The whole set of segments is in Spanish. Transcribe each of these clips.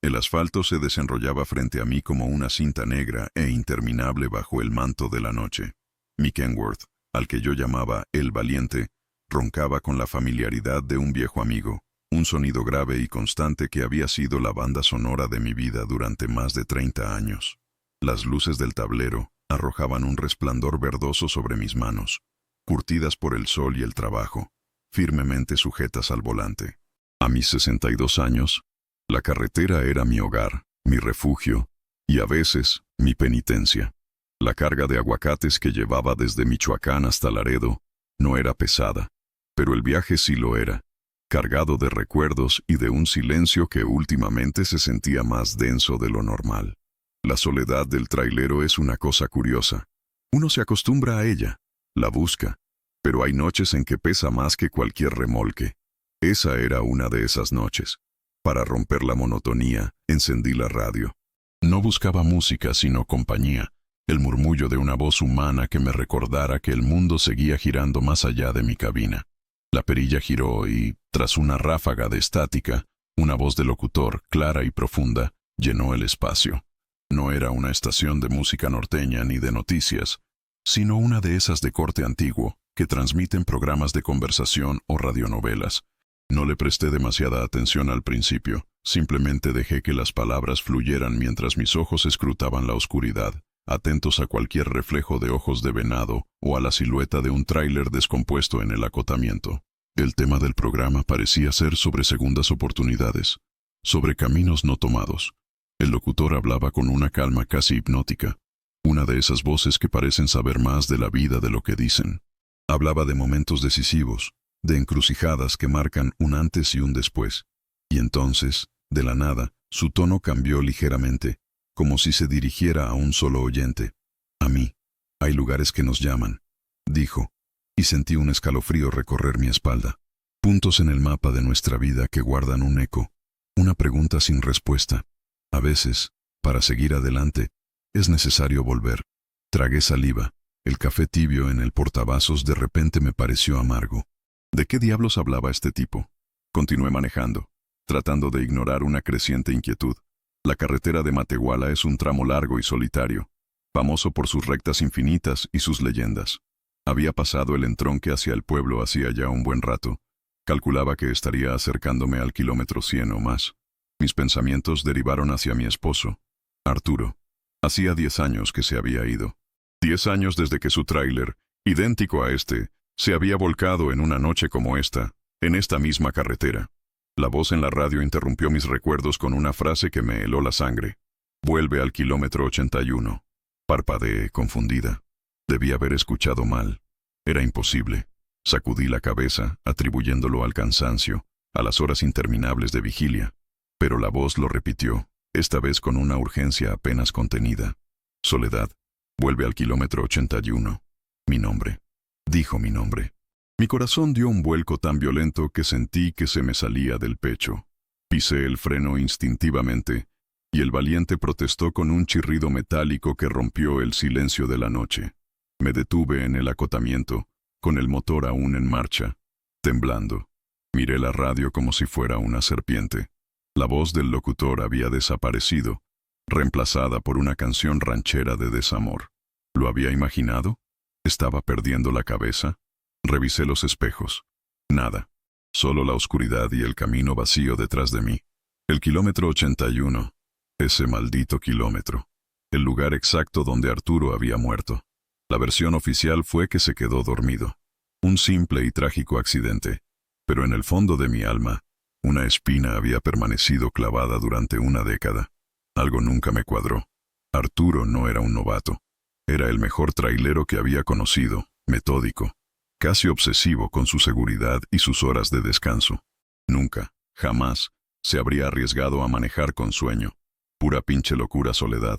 El asfalto se desenrollaba frente a mí como una cinta negra e interminable bajo el manto de la noche. Mi Kenworth, al que yo llamaba El Valiente, roncaba con la familiaridad de un viejo amigo, un sonido grave y constante que había sido la banda sonora de mi vida durante más de 30 años. Las luces del tablero arrojaban un resplandor verdoso sobre mis manos, curtidas por el sol y el trabajo, firmemente sujetas al volante. A mis 62 años, la carretera era mi hogar, mi refugio, y a veces, mi penitencia. La carga de aguacates que llevaba desde Michoacán hasta Laredo no era pesada, pero el viaje sí lo era, cargado de recuerdos y de un silencio que últimamente se sentía más denso de lo normal. La soledad del trailero es una cosa curiosa. Uno se acostumbra a ella, la busca, pero hay noches en que pesa más que cualquier remolque. Esa era una de esas noches. Para romper la monotonía, encendí la radio. No buscaba música, sino compañía, el murmullo de una voz humana que me recordara que el mundo seguía girando más allá de mi cabina. La perilla giró y, tras una ráfaga de estática, una voz de locutor, clara y profunda, llenó el espacio. No era una estación de música norteña ni de noticias, sino una de esas de corte antiguo, que transmiten programas de conversación o radionovelas. No le presté demasiada atención al principio, simplemente dejé que las palabras fluyeran mientras mis ojos escrutaban la oscuridad, atentos a cualquier reflejo de ojos de venado o a la silueta de un tráiler descompuesto en el acotamiento. El tema del programa parecía ser sobre segundas oportunidades, sobre caminos no tomados. El locutor hablaba con una calma casi hipnótica, una de esas voces que parecen saber más de la vida de lo que dicen. Hablaba de momentos decisivos, de encrucijadas que marcan un antes y un después. Y entonces, de la nada, su tono cambió ligeramente, como si se dirigiera a un solo oyente. A mí. Hay lugares que nos llaman, dijo, y sentí un escalofrío recorrer mi espalda. Puntos en el mapa de nuestra vida que guardan un eco, una pregunta sin respuesta. A veces, para seguir adelante, es necesario volver. Tragué saliva. El café tibio en el portavasos de repente me pareció amargo. ¿De qué diablos hablaba este tipo? Continué manejando, tratando de ignorar una creciente inquietud. La carretera de Matehuala es un tramo largo y solitario, famoso por sus rectas infinitas y sus leyendas. Había pasado el entronque hacia el pueblo hacía ya un buen rato. Calculaba que estaría acercándome al kilómetro 100 o más. Mis pensamientos derivaron hacia mi esposo, Arturo. Hacía 10 años que se había ido. 10 años desde que su tráiler, idéntico a este, se había volcado en una noche como esta, en esta misma carretera. La voz en la radio interrumpió mis recuerdos con una frase que me heló la sangre. Vuelve al kilómetro 81. Parpadeé, confundida. Debí haber escuchado mal. Era imposible. Sacudí la cabeza, atribuyéndolo al cansancio, a las horas interminables de vigilia. Pero la voz lo repitió, esta vez con una urgencia apenas contenida. Soledad, vuelve al kilómetro 81. Mi nombre. Dijo mi nombre. Mi corazón dio un vuelco tan violento que sentí que se me salía del pecho. Pisé el freno instintivamente, y el valiente protestó con un chirrido metálico que rompió el silencio de la noche. Me detuve en el acotamiento, con el motor aún en marcha, temblando. Miré la radio como si fuera una serpiente. La voz del locutor había desaparecido, reemplazada por una canción ranchera de desamor. ¿Lo había imaginado? ¿Estaba perdiendo la cabeza? Revisé los espejos. Nada. Solo la oscuridad y el camino vacío detrás de mí. El kilómetro 81. Ese maldito kilómetro. El lugar exacto donde Arturo había muerto. La versión oficial fue que se quedó dormido. Un simple y trágico accidente. Pero en el fondo de mi alma, una espina había permanecido clavada durante una década. Algo nunca me cuadró. Arturo no era un novato. Era el mejor trailero que había conocido, metódico, casi obsesivo con su seguridad y sus horas de descanso. Nunca, jamás, se habría arriesgado a manejar con sueño. Pura pinche locura, Soledad,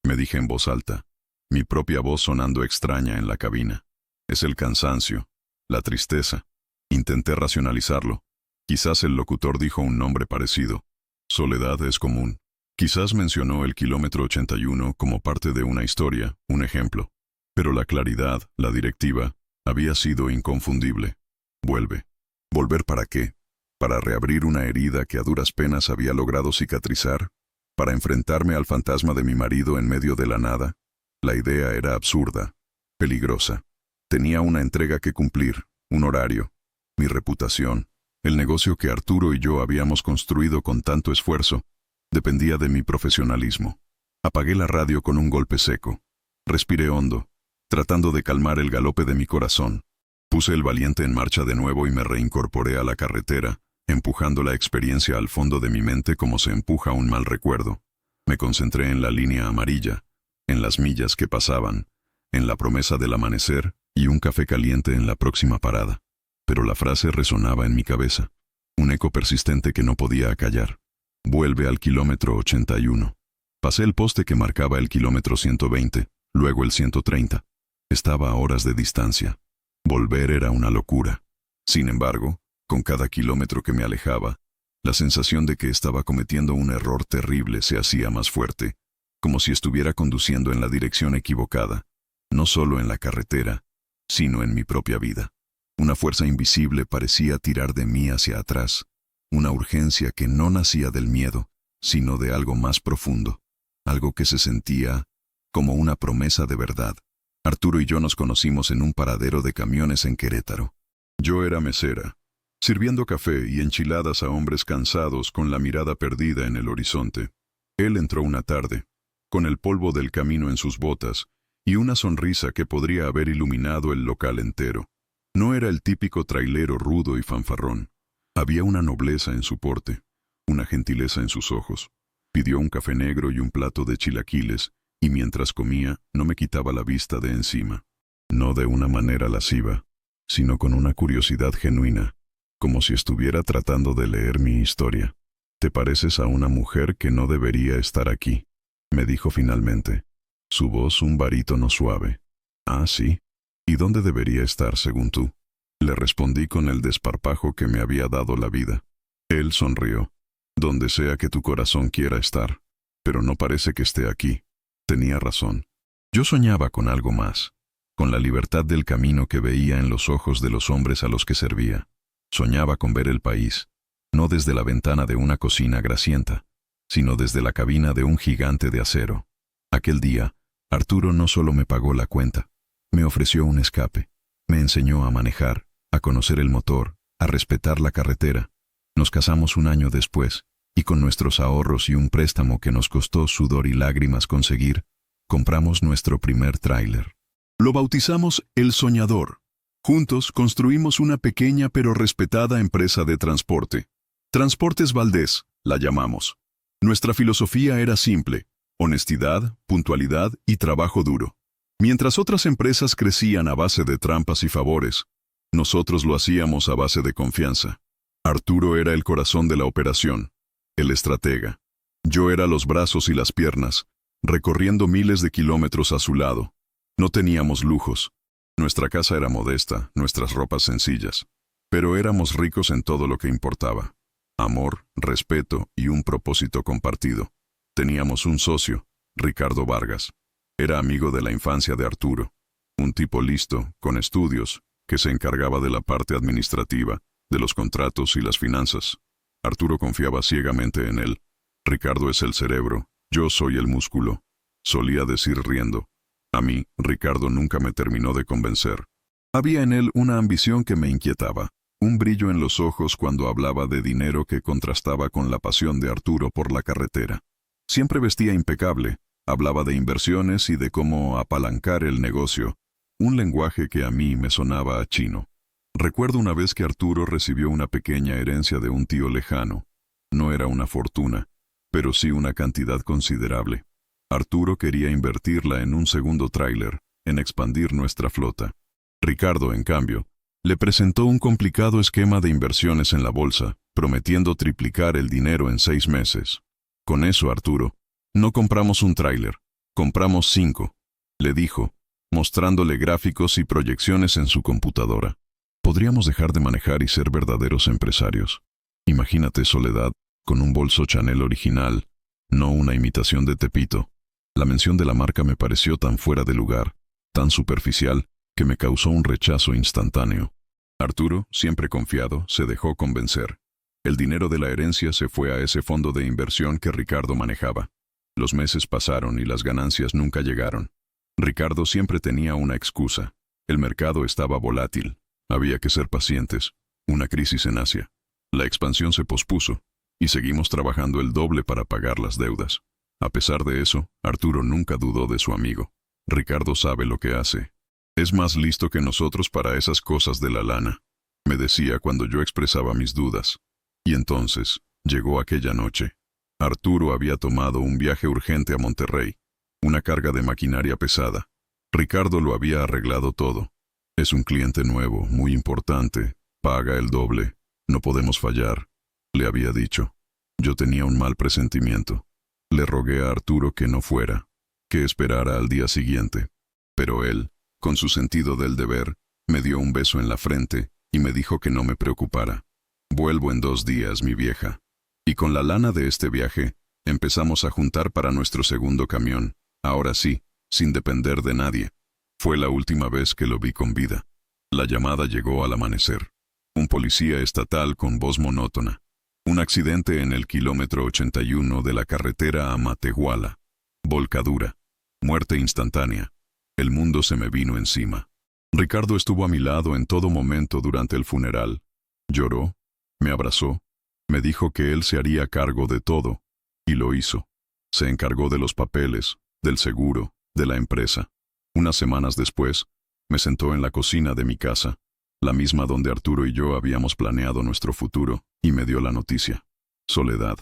me dije en voz alta, mi propia voz sonando extraña en la cabina. Es el cansancio, la tristeza. Intenté racionalizarlo. Quizás el locutor dijo un nombre parecido. Soledad es común. Quizás mencionó el kilómetro 81 como parte de una historia, un ejemplo. Pero la claridad, la directiva, había sido inconfundible. Vuelve. ¿Volver para qué? ¿Para reabrir una herida que a duras penas había logrado cicatrizar? ¿Para enfrentarme al fantasma de mi marido en medio de la nada? La idea era absurda, peligrosa. Tenía una entrega que cumplir, un horario, mi reputación. El negocio que Arturo y yo habíamos construido con tanto esfuerzo dependía de mi profesionalismo. Apagué la radio con un golpe seco. Respiré hondo, tratando de calmar el galope de mi corazón. Puse el Valiente en marcha de nuevo y me reincorporé a la carretera, empujando la experiencia al fondo de mi mente como se empuja un mal recuerdo. Me concentré en la línea amarilla, en las millas que pasaban, en la promesa del amanecer y un café caliente en la próxima parada. Pero la frase resonaba en mi cabeza, un eco persistente que no podía acallar. Vuelve al kilómetro 81. Pasé el poste que marcaba el kilómetro 120, luego el 130. Estaba a horas de distancia. Volver era una locura. Sin embargo, con cada kilómetro que me alejaba, la sensación de que estaba cometiendo un error terrible se hacía más fuerte, como si estuviera conduciendo en la dirección equivocada, no solo en la carretera, sino en mi propia vida. Una fuerza invisible parecía tirar de mí hacia atrás, una urgencia que no nacía del miedo, sino de algo más profundo, algo que se sentía como una promesa de verdad. Arturo y yo nos conocimos en un paradero de camiones en Querétaro. Yo era mesera, sirviendo café y enchiladas a hombres cansados con la mirada perdida en el horizonte. Él entró una tarde, con el polvo del camino en sus botas y una sonrisa que podría haber iluminado el local entero. No era el típico trailero rudo y fanfarrón. Había una nobleza en su porte, una gentileza en sus ojos. Pidió un café negro y un plato de chilaquiles, y mientras comía no me quitaba la vista de encima. No de una manera lasciva, sino con una curiosidad genuina, como si estuviera tratando de leer mi historia. «Te pareces a una mujer que no debería estar aquí», me dijo finalmente. Su voz un barítono suave. «Ah, sí. ¿Y dónde debería estar según tú?», le respondí con el desparpajo que me había dado la vida. Él sonrió. «Donde sea que tu corazón quiera estar. Pero no parece que esté aquí». Tenía razón. Yo soñaba con algo más, con la libertad del camino que veía en los ojos de los hombres a los que servía. Soñaba con ver el país, no desde la ventana de una cocina grasienta, sino desde la cabina de un gigante de acero. Aquel día, Arturo no solo me pagó la cuenta, me ofreció un escape, me enseñó a manejar, a conocer el motor, a respetar la carretera. Nos casamos un año después, y con nuestros ahorros y un préstamo que nos costó sudor y lágrimas conseguir, compramos nuestro primer tráiler. Lo bautizamos El Soñador. Juntos construimos una pequeña pero respetada empresa de transporte. Transportes Valdés, la llamamos. Nuestra filosofía era simple: honestidad, puntualidad y trabajo duro. Mientras otras empresas crecían a base de trampas y favores, nosotros lo hacíamos a base de confianza. Arturo era el corazón de la operación, el estratega. Yo era los brazos y las piernas, recorriendo miles de kilómetros a su lado. No teníamos lujos. Nuestra casa era modesta, nuestras ropas sencillas. Pero éramos ricos en todo lo que importaba: amor, respeto y un propósito compartido. Teníamos un socio, Ricardo Vargas. Era amigo de la infancia de Arturo. Un tipo listo, con estudios, que se encargaba de la parte administrativa, de los contratos y las finanzas. Arturo confiaba ciegamente en él. Ricardo es el cerebro, yo soy el músculo, solía decir riendo. A mí, Ricardo nunca me terminó de convencer. Había en él una ambición que me inquietaba, un brillo en los ojos cuando hablaba de dinero que contrastaba con la pasión de Arturo por la carretera. Siempre vestía impecable, hablaba de inversiones y de cómo apalancar el negocio, un lenguaje que a mí me sonaba a chino. Recuerdo una vez que Arturo recibió una pequeña herencia de un tío lejano. No era una fortuna, pero sí una cantidad considerable. Arturo quería invertirla en un segundo tráiler, en expandir nuestra flota. Ricardo, en cambio, le presentó un complicado esquema de inversiones en la bolsa, prometiendo triplicar el dinero en 6 meses. Con eso, Arturo, no compramos un tráiler, compramos 5, le dijo, mostrándole gráficos y proyecciones en su computadora. Podríamos dejar de manejar y ser verdaderos empresarios. Imagínate Soledad, con un bolso Chanel original, no una imitación de Tepito. La mención de la marca me pareció tan fuera de lugar, tan superficial, que me causó un rechazo instantáneo. Arturo, siempre confiado, se dejó convencer. El dinero de la herencia se fue a ese fondo de inversión que Ricardo manejaba. Los meses pasaron y las ganancias nunca llegaron. Ricardo siempre tenía una excusa. El mercado estaba volátil. Había que ser pacientes. Una crisis en Asia. La expansión se pospuso, y seguimos trabajando el doble para pagar las deudas. A pesar de eso, Arturo nunca dudó de su amigo. Ricardo sabe lo que hace. Es más listo que nosotros para esas cosas de la lana, me decía cuando yo expresaba mis dudas. Y entonces, llegó aquella noche. Arturo había tomado un viaje urgente a Monterrey, una carga de maquinaria pesada. Ricardo lo había arreglado todo. Es un cliente nuevo, muy importante, paga el doble, no podemos fallar, le había dicho. Yo tenía un mal presentimiento. Le rogué a Arturo que no fuera, que esperara al día siguiente. Pero él, con su sentido del deber, me dio un beso en la frente y me dijo que no me preocupara. Vuelvo en 2 días, mi vieja. Y con la lana de este viaje, empezamos a juntar para nuestro segundo camión, ahora sí, sin depender de nadie. Fue la última vez que lo vi con vida. La llamada llegó al amanecer. Un policía estatal con voz monótona. Un accidente en el kilómetro 81 de la carretera a Matehuala. Volcadura. Muerte instantánea. El mundo se me vino encima. Ricardo estuvo a mi lado en todo momento durante el funeral. Lloró, me abrazó, me dijo que él se haría cargo de todo, y lo hizo. Se encargó de los papeles, del seguro, de la empresa. Unas semanas después, me sentó en la cocina de mi casa, la misma donde Arturo y yo habíamos planeado nuestro futuro, y me dio la noticia. Soledad,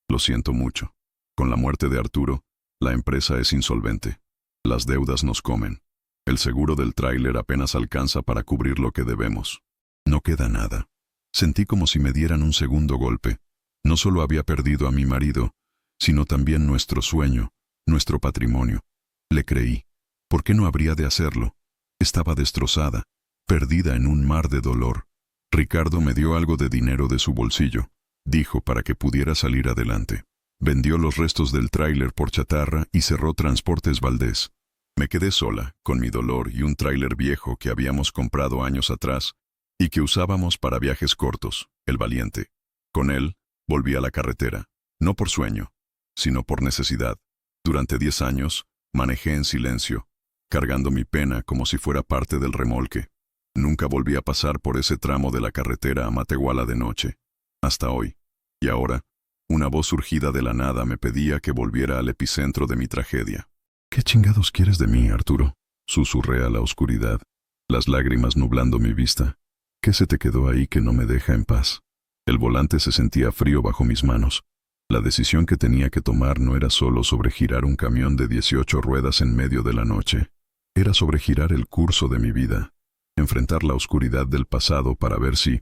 lo siento mucho. Con la muerte de Arturo, la empresa es insolvente. Las deudas nos comen. El seguro del tráiler apenas alcanza para cubrir lo que debemos. No queda nada. Sentí como si me dieran un segundo golpe. No solo había perdido a mi marido, sino también nuestro sueño, nuestro patrimonio. Le creí. ¿Por qué no habría de hacerlo? Estaba destrozada, perdida en un mar de dolor. Ricardo me dio algo de dinero de su bolsillo, dijo para que pudiera salir adelante. Vendió los restos del tráiler por chatarra y cerró Transportes Valdés. Me quedé sola, con mi dolor y un tráiler viejo que habíamos comprado años atrás y que usábamos para viajes cortos, el Valiente. Con él, volví a la carretera, no por sueño, sino por necesidad. Durante 10 años, manejé en silencio, cargando mi pena como si fuera parte del remolque. Nunca volví a pasar por ese tramo de la carretera a Matehuala de noche, hasta hoy. Y ahora, una voz surgida de la nada me pedía que volviera al epicentro de mi tragedia. ¿Qué chingados quieres de mí, Arturo? Susurré a la oscuridad, las lágrimas nublando mi vista. ¿Qué se te quedó ahí que no me deja en paz? El volante se sentía frío bajo mis manos. La decisión que tenía que tomar no era solo sobre girar un camión de 18 ruedas en medio de la noche. Era sobre girar el curso de mi vida, enfrentar la oscuridad del pasado para ver si,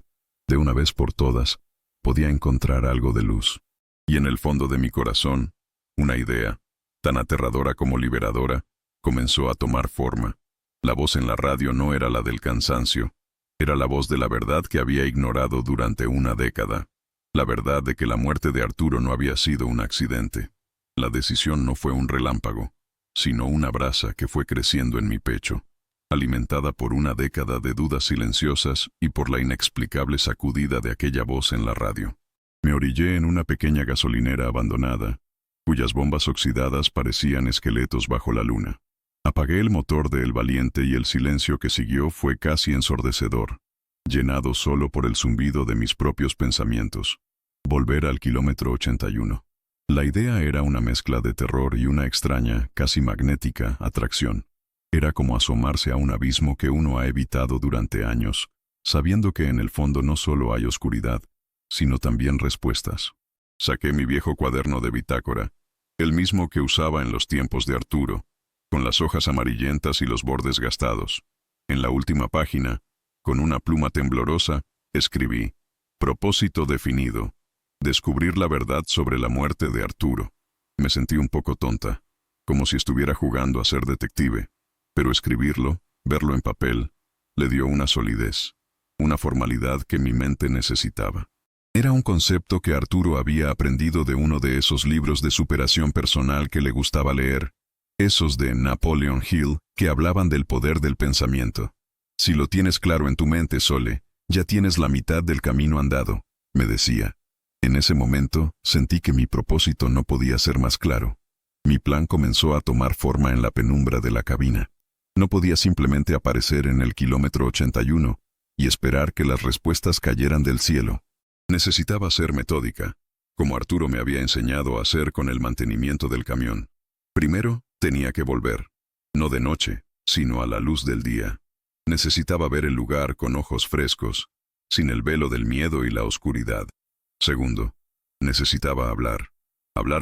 de una vez por todas, podía encontrar algo de luz. Y en el fondo de mi corazón, una idea, tan aterradora como liberadora, comenzó a tomar forma. La voz en la radio no era la del cansancio, era la voz de la verdad que había ignorado durante una década. La verdad de que la muerte de Arturo no había sido un accidente. La decisión no fue un relámpago, sino una brasa que fue creciendo en mi pecho, alimentada por una década de dudas silenciosas y por la inexplicable sacudida de aquella voz en la radio. Me orillé en una pequeña gasolinera abandonada, cuyas bombas oxidadas parecían esqueletos bajo la luna. Apagué el motor de El Valiente y el silencio que siguió fue casi ensordecedor, llenado solo por el zumbido de mis propios pensamientos. Volver al kilómetro 81. La idea era una mezcla de terror y una extraña, casi magnética, atracción. Era como asomarse a un abismo que uno ha evitado durante años, sabiendo que en el fondo no solo hay oscuridad, sino también respuestas. Saqué mi viejo cuaderno de bitácora, el mismo que usaba en los tiempos de Arturo, con las hojas amarillentas y los bordes gastados. En la última página, con una pluma temblorosa, escribí: propósito definido, descubrir la verdad sobre la muerte de Arturo. Me sentí un poco tonta, como si estuviera jugando a ser detective, pero escribirlo, verlo en papel, le dio una solidez, una formalidad que mi mente necesitaba. Era un concepto que Arturo había aprendido de uno de esos libros de superación personal que le gustaba leer, esos de Napoleon Hill que hablaban del poder del pensamiento. Si lo tienes claro en tu mente, Sole, ya tienes la mitad del camino andado, me decía. En ese momento, sentí que mi propósito no podía ser más claro. Mi plan comenzó a tomar forma en la penumbra de la cabina. No podía simplemente aparecer en el kilómetro 81 y esperar que las respuestas cayeran del cielo. Necesitaba ser metódica, como Arturo me había enseñado a hacer con el mantenimiento del camión. Primero, tenía que volver, no de noche, sino a la luz del día. Necesitaba ver el lugar con ojos frescos, sin el velo del miedo y la oscuridad. Segundo, necesitaba hablar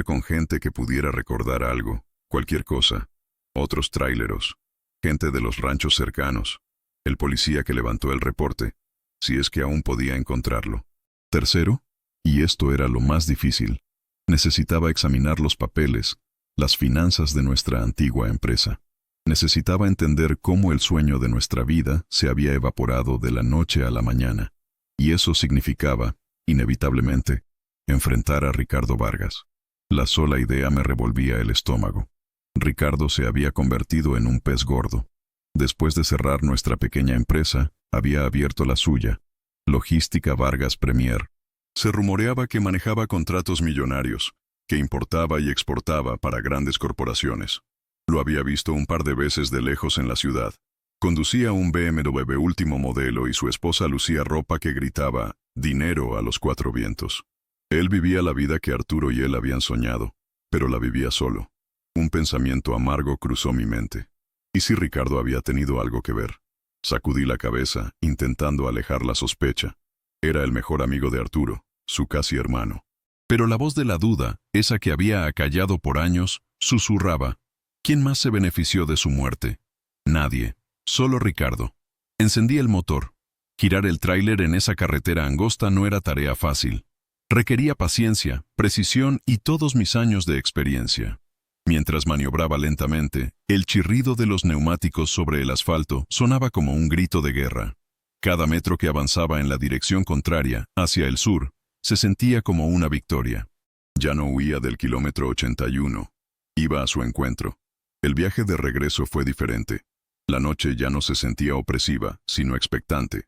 con gente que pudiera recordar algo, cualquier cosa, otros tráileros, gente de los ranchos cercanos, el policía que levantó el reporte, si es que aún podía encontrarlo. Tercero, y esto era lo más difícil, necesitaba examinar los papeles, las finanzas de nuestra antigua empresa. Necesitaba entender cómo el sueño de nuestra vida se había evaporado de la noche a la mañana, y eso significaba, inevitablemente, enfrentar a Ricardo Vargas. La sola idea me revolvía el estómago. Ricardo se había convertido en un pez gordo. Después de cerrar nuestra pequeña empresa, había abierto la suya, Logística Vargas Premier. Se rumoreaba que manejaba contratos millonarios, que importaba y exportaba para grandes corporaciones. Lo había visto un par de veces de lejos en la ciudad. Conducía un BMW último modelo y su esposa lucía ropa que gritaba «dinero» a los cuatro vientos. Él vivía la vida que Arturo y él habían soñado, pero la vivía solo. Un pensamiento amargo cruzó mi mente. ¿Y si Ricardo había tenido algo que ver? Sacudí la cabeza, intentando alejar la sospecha. Era el mejor amigo de Arturo, su casi hermano. Pero la voz de la duda, esa que había acallado por años, susurraba. ¿Quién más se benefició de su muerte? Nadie, solo Ricardo. Encendí el motor. Girar el tráiler en esa carretera angosta no era tarea fácil. Requería paciencia, precisión y todos mis años de experiencia. Mientras maniobraba lentamente, el chirrido de los neumáticos sobre el asfalto sonaba como un grito de guerra. Cada metro que avanzaba en la dirección contraria, hacia el sur, se sentía como una victoria. Ya no huía del kilómetro 81. Iba a su encuentro. El viaje de regreso fue diferente. La noche ya no se sentía opresiva, sino expectante.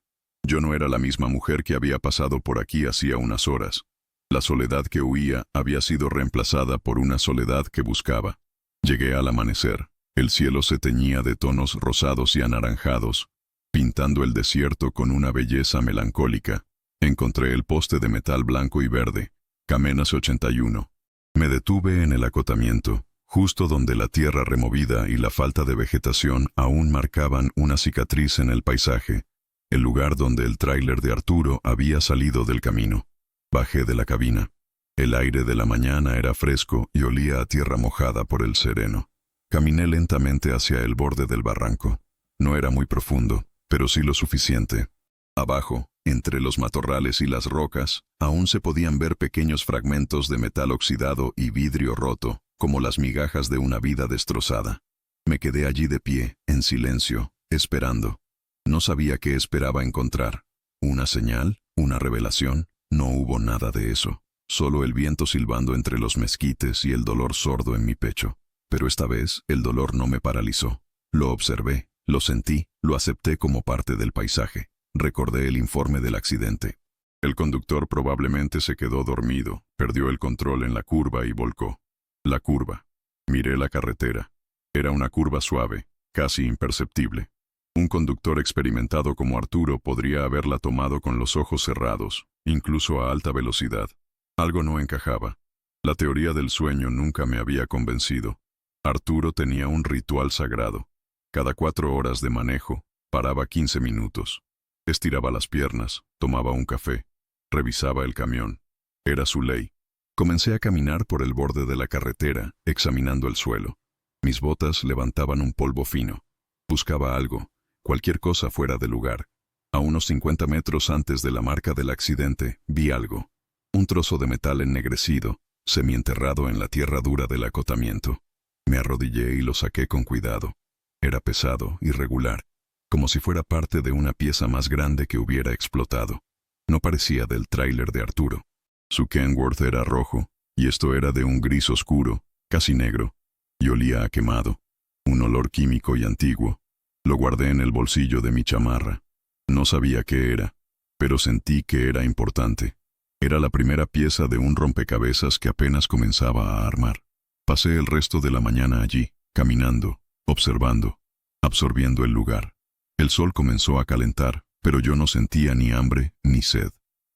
Yo no era la misma mujer que había pasado por aquí hacía unas horas. La soledad que huía había sido reemplazada por una soledad que buscaba. Llegué al amanecer. El cielo se teñía de tonos rosados y anaranjados, pintando el desierto con una belleza melancólica. Encontré el poste de metal blanco y verde, Camenas 81. Me detuve en el acotamiento, justo donde la tierra removida y la falta de vegetación aún marcaban una cicatriz en el paisaje, el lugar donde el tráiler de Arturo había salido del camino. Bajé de la cabina. El aire de la mañana era fresco y olía a tierra mojada por el sereno. Caminé lentamente hacia el borde del barranco. No era muy profundo, pero sí lo suficiente. Abajo, entre los matorrales y las rocas, aún se podían ver pequeños fragmentos de metal oxidado y vidrio roto, como las migajas de una vida destrozada. Me quedé allí de pie, en silencio, esperando. No sabía qué esperaba encontrar. ¿Una señal? ¿Una revelación? No hubo nada de eso. Solo el viento silbando entre los mezquites y el dolor sordo en mi pecho. Pero esta vez el dolor no me paralizó. Lo observé, lo sentí, lo acepté como parte del paisaje. Recordé el informe del accidente. El conductor probablemente se quedó dormido, perdió el control en la curva y volcó. La curva. Miré la carretera. Era una curva suave, casi imperceptible. Un conductor experimentado como Arturo podría haberla tomado con los ojos cerrados, incluso a alta velocidad. Algo no encajaba. La teoría del sueño nunca me había convencido. Arturo tenía un ritual sagrado. Cada 4 horas de manejo, paraba 15 minutos. Estiraba las piernas, tomaba un café, revisaba el camión. Era su ley. Comencé a caminar por el borde de la carretera, examinando el suelo. Mis botas levantaban un polvo fino. Buscaba algo, cualquier cosa fuera de lugar. A unos 50 metros antes de la marca del accidente, vi algo. Un trozo de metal ennegrecido, semienterrado en la tierra dura del acotamiento. Me arrodillé y lo saqué con cuidado. Era pesado, irregular, como si fuera parte de una pieza más grande que hubiera explotado. No parecía del tráiler de Arturo. Su Kenworth era rojo, y esto era de un gris oscuro, casi negro, y olía a quemado. Un olor químico y antiguo. Lo guardé en el bolsillo de mi chamarra. No sabía qué era, pero sentí que era importante. Era la primera pieza de un rompecabezas que apenas comenzaba a armar. Pasé el resto de la mañana allí, caminando, observando, absorbiendo el lugar. El sol comenzó a calentar, pero yo no sentía ni hambre ni sed.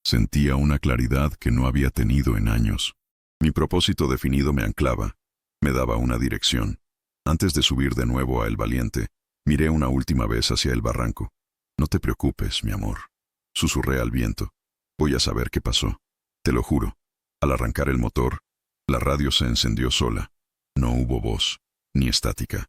Sentía una claridad que no había tenido en años. Mi propósito definido me anclaba, me daba una dirección. Antes de subir de nuevo a El Valiente, miré una última vez hacia el barranco. «No te preocupes, mi amor», susurré al viento. «Voy a saber qué pasó. Te lo juro». Al arrancar el motor, la radio se encendió sola. No hubo voz, ni estática.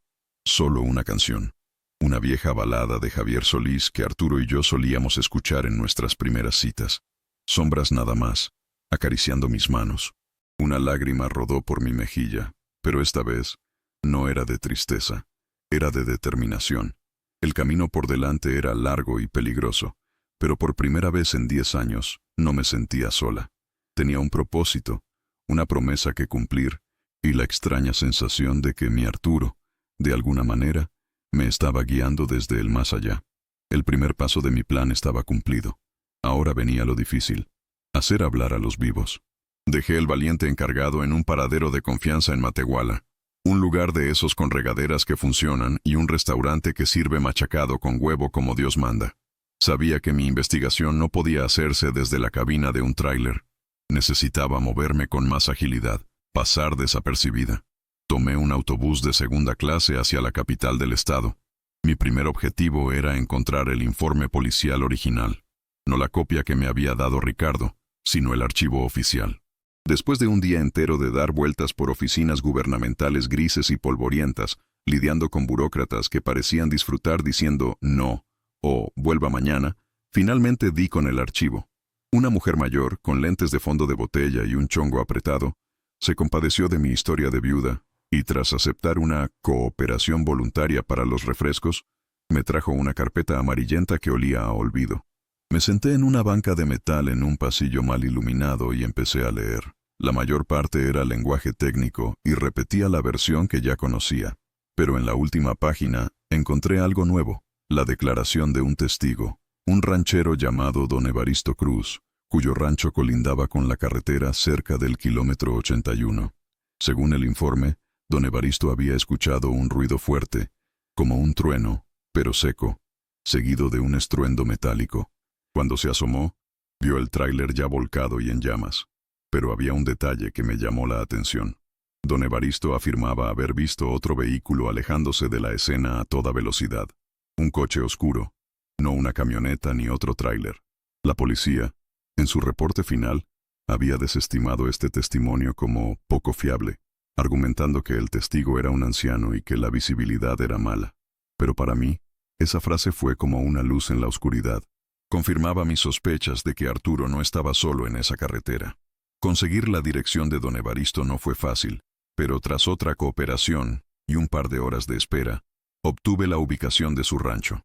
Solo una canción. Una vieja balada de Javier Solís que Arturo y yo solíamos escuchar en nuestras primeras citas. Sombras nada más, acariciando mis manos. Una lágrima rodó por mi mejilla, pero esta vez no era de tristeza, era de determinación. El camino por delante era largo y peligroso, pero por primera vez en 10 años no me sentía sola. Tenía un propósito, una promesa que cumplir, y la extraña sensación de que mi Arturo, de alguna manera, me estaba guiando desde el más allá. El primer paso de mi plan estaba cumplido. Ahora venía lo difícil: hacer hablar a los vivos. Dejé El Valiente encargado en un paradero de confianza en Matehuala, un lugar de esos con regaderas que funcionan y un restaurante que sirve machacado con huevo como Dios manda. Sabía que mi investigación no podía hacerse desde la cabina de un tráiler. Necesitaba moverme con más agilidad, pasar desapercibida. Tomé un autobús de segunda clase hacia la capital del estado. Mi primer objetivo era encontrar el informe policial original. No la copia que me había dado Ricardo, sino el archivo oficial. Después de un día entero de dar vueltas por oficinas gubernamentales grises y polvorientas, lidiando con burócratas que parecían disfrutar diciendo no o vuelva mañana, finalmente di con el archivo. Una mujer mayor, con lentes de fondo de botella y un chongo apretado, se compadeció de mi historia de viuda y tras aceptar una cooperación voluntaria para los refrescos, me trajo una carpeta amarillenta que olía a olvido. Me senté en una banca de metal en un pasillo mal iluminado y empecé a leer. La mayor parte era lenguaje técnico y repetía la versión que ya conocía. Pero en la última página encontré algo nuevo: la declaración de un testigo, un ranchero llamado don Evaristo Cruz, cuyo rancho colindaba con la carretera cerca del kilómetro 81. Según el informe, don Evaristo había escuchado un ruido fuerte, como un trueno, pero seco, seguido de un estruendo metálico. Cuando se asomó, vio el tráiler ya volcado y en llamas. Pero había un detalle que me llamó la atención. Don Evaristo afirmaba haber visto otro vehículo alejándose de la escena a toda velocidad. Un coche oscuro, no una camioneta ni otro tráiler. La policía, en su reporte final, había desestimado este testimonio como poco fiable, argumentando que el testigo era un anciano y que la visibilidad era mala. Pero para mí, esa frase fue como una luz en la oscuridad. Confirmaba mis sospechas de que Arturo no estaba solo en esa carretera. Conseguir la dirección de don Evaristo no fue fácil, pero tras otra cooperación y un par de horas de espera, obtuve la ubicación de su rancho.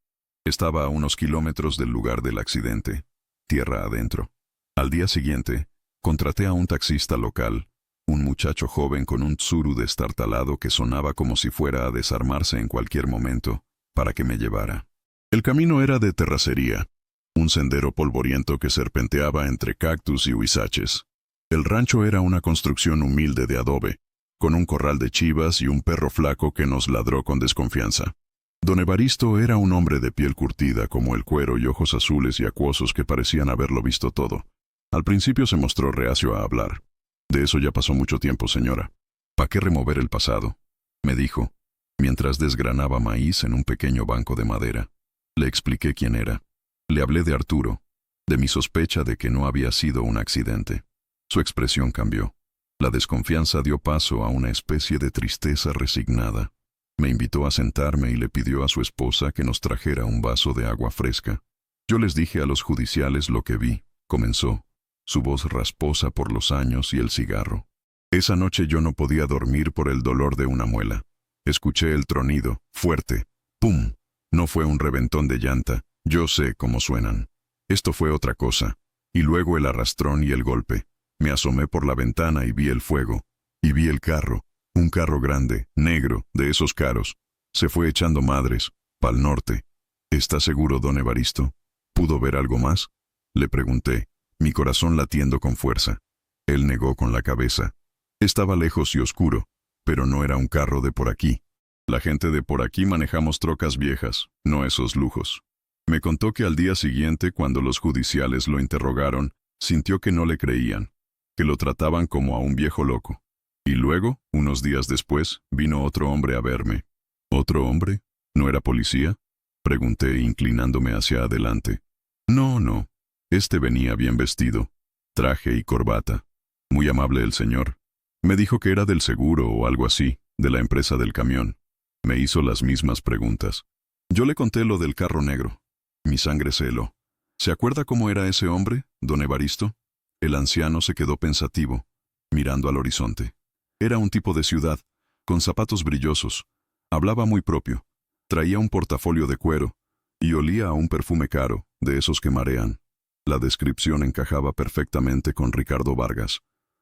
Estaba a unos kilómetros del lugar del accidente, tierra adentro. Al día siguiente, contraté a un taxista local, un muchacho joven con un tsuru destartalado que sonaba como si fuera a desarmarse en cualquier momento, para que me llevara. El camino era de terracería, un sendero polvoriento que serpenteaba entre cactus y huizaches. El rancho era una construcción humilde de adobe, con un corral de chivas y un perro flaco que nos ladró con desconfianza. Don Evaristo era un hombre de piel curtida como el cuero y ojos azules y acuosos que parecían haberlo visto todo. Al principio se mostró reacio a hablar. «De eso ya pasó mucho tiempo, señora. ¿Pa' qué remover el pasado?», me dijo, mientras desgranaba maíz en un pequeño banco de madera. Le expliqué quién era. Le hablé de Arturo, de mi sospecha de que no había sido un accidente. Su expresión cambió. La desconfianza dio paso a una especie de tristeza resignada. Me invitó a sentarme y le pidió a su esposa que nos trajera un vaso de agua fresca. Yo les dije a los judiciales lo que vi, comenzó, su voz rasposa por los años y el cigarro. Esa noche yo no podía dormir por el dolor de una muela. Escuché el tronido, fuerte, ¡pum! No fue un reventón de llanta, yo sé cómo suenan. Esto fue otra cosa. Y luego el arrastrón y el golpe. Me asomé por la ventana y vi el fuego. Y vi el carro. Un carro grande, negro, de esos caros. Se fue echando madres, pa'l norte. ¿Está seguro, don Evaristo? ¿Pudo ver algo más?, le pregunté, mi corazón latiendo con fuerza. Él negó con la cabeza. Estaba lejos y oscuro, pero no era un carro de por aquí. La gente de por aquí manejamos trocas viejas, no esos lujos. Me contó que al día siguiente, cuando los judiciales lo interrogaron, sintió que no le creían, que lo trataban como a un viejo loco. Y luego, unos días después, vino otro hombre a verme. ¿Otro hombre? ¿No era policía?, pregunté, inclinándome hacia adelante. No, no. Este venía bien vestido, traje y corbata. Muy amable el señor. Me dijo que era del seguro o algo así, de la empresa del camión. Me hizo las mismas preguntas. Yo le conté lo del carro negro. Mi sangre se heló. ¿Se acuerda cómo era ese hombre, don Evaristo? El anciano se quedó pensativo, mirando al horizonte. Era un tipo de ciudad, con zapatos brillosos. Hablaba muy propio. Traía un portafolio de cuero y olía a un perfume caro, de esos que marean. La descripción encajaba perfectamente con Ricardo Vargas.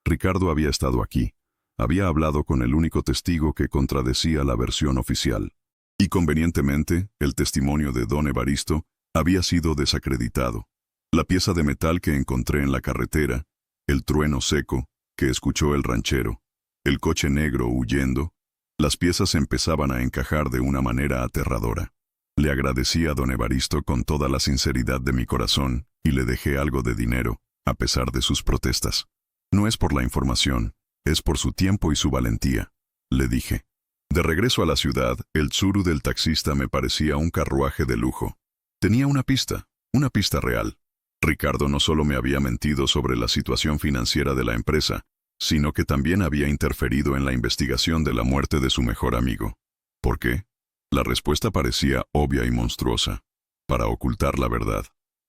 Ricardo había estado aquí. Había hablado con el único testigo que contradecía la versión oficial. Y convenientemente, el testimonio de don Evaristo había sido desacreditado. La pieza de metal que encontré en la carretera, el trueno seco que escuchó el ranchero, el coche negro huyendo, las piezas empezaban a encajar de una manera aterradora. Le agradecí a don Evaristo con toda la sinceridad de mi corazón y le dejé algo de dinero, a pesar de sus protestas. No es por la información, es por su tiempo y su valentía, le dije. De regreso a la ciudad, el Tsuru del taxista me parecía un carruaje de lujo. Tenía una pista real. Ricardo no solo me había mentido sobre la situación financiera de la empresa, sino que también había interferido en la investigación de la muerte de su mejor amigo. ¿Por qué? La respuesta parecía obvia y monstruosa. Para ocultar la verdad.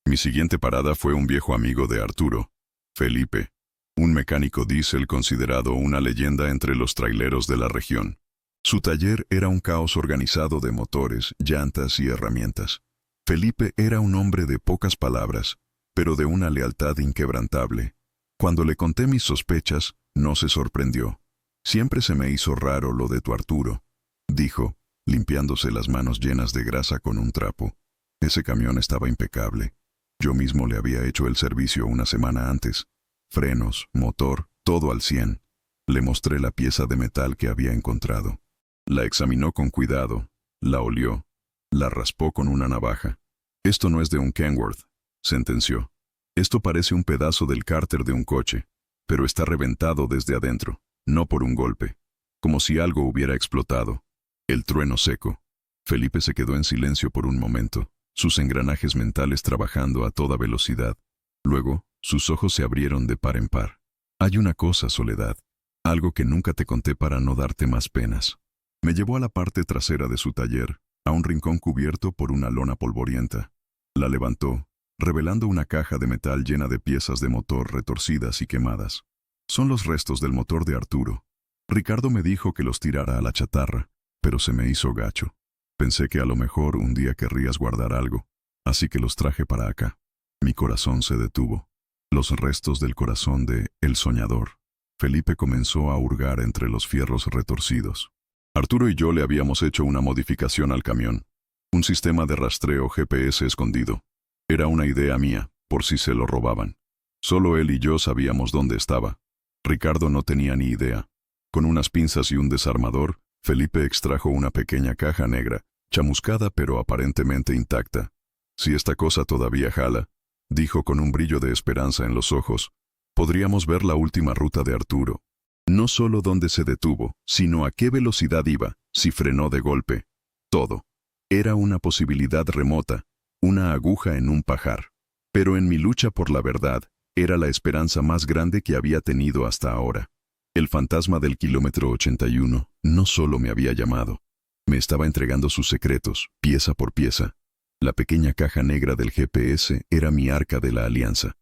Mi siguiente parada fue un viejo amigo de Arturo, Felipe, un mecánico diésel considerado una leyenda entre los traileros de la región. Su taller era un caos organizado de motores, llantas y herramientas. Felipe era un hombre de pocas palabras, pero de una lealtad inquebrantable. Cuando le conté mis sospechas, no se sorprendió. Siempre se me hizo raro lo de tu Arturo, dijo, limpiándose las manos llenas de grasa con un trapo. Ese camión estaba impecable. Yo mismo le había hecho el servicio una semana antes. Frenos, motor, todo al 100. Le mostré la pieza de metal que había encontrado. La examinó con cuidado, la olió, la raspó con una navaja. Esto no es de un Kenworth, sentenció. Esto parece un pedazo del cárter de un coche, pero está reventado desde adentro, no por un golpe, como si algo hubiera explotado. El trueno seco. Felipe se quedó en silencio por un momento, sus engranajes mentales trabajando a toda velocidad. Luego, sus ojos se abrieron de par en par. Hay una cosa, Soledad, algo que nunca te conté para no darte más penas. Me llevó a la parte trasera de su taller, a un rincón cubierto por una lona polvorienta. La levantó, revelando una caja de metal llena de piezas de motor retorcidas y quemadas. Son los restos del motor de Arturo. Ricardo me dijo que los tirara a la chatarra, pero se me hizo gacho. Pensé que a lo mejor un día querrías guardar algo, así que los traje para acá. Mi corazón se detuvo. Los restos del corazón de El Soñador. Felipe comenzó a hurgar entre los fierros retorcidos. Arturo y yo le habíamos hecho una modificación al camión. Un sistema de rastreo GPS escondido. Era una idea mía, por si se lo robaban. Solo él y yo sabíamos dónde estaba. Ricardo no tenía ni idea. Con unas pinzas y un desarmador, Felipe extrajo una pequeña caja negra, chamuscada pero aparentemente intacta. Si esta cosa todavía jala, dijo con un brillo de esperanza en los ojos, podríamos ver la última ruta de Arturo. No solo dónde se detuvo, sino a qué velocidad iba, si frenó de golpe. Todo. Era una posibilidad remota, una aguja en un pajar. Pero en mi lucha por la verdad, era la esperanza más grande que había tenido hasta ahora. El fantasma del kilómetro 81 no solo me había llamado, me estaba entregando sus secretos, pieza por pieza. La pequeña caja negra del GPS era mi arca de la alianza.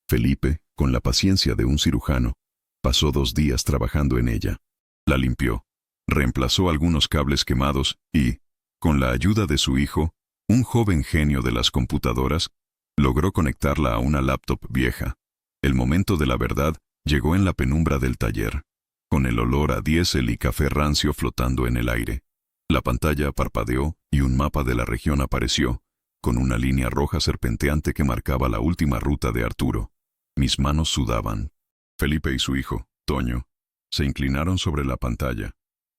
Felipe, con la paciencia de un cirujano, pasó 2 días trabajando en ella. La limpió, reemplazó algunos cables quemados y, con la ayuda de su hijo, un joven genio de las computadoras, logró conectarla a una laptop vieja. El momento de la verdad llegó en la penumbra del taller, con el olor a diésel y café rancio flotando en el aire. La pantalla parpadeó y un mapa de la región apareció, con una línea roja serpenteante que marcaba la última ruta de Arturo. Mis manos sudaban. Felipe y su hijo, Toño, se inclinaron sobre la pantalla.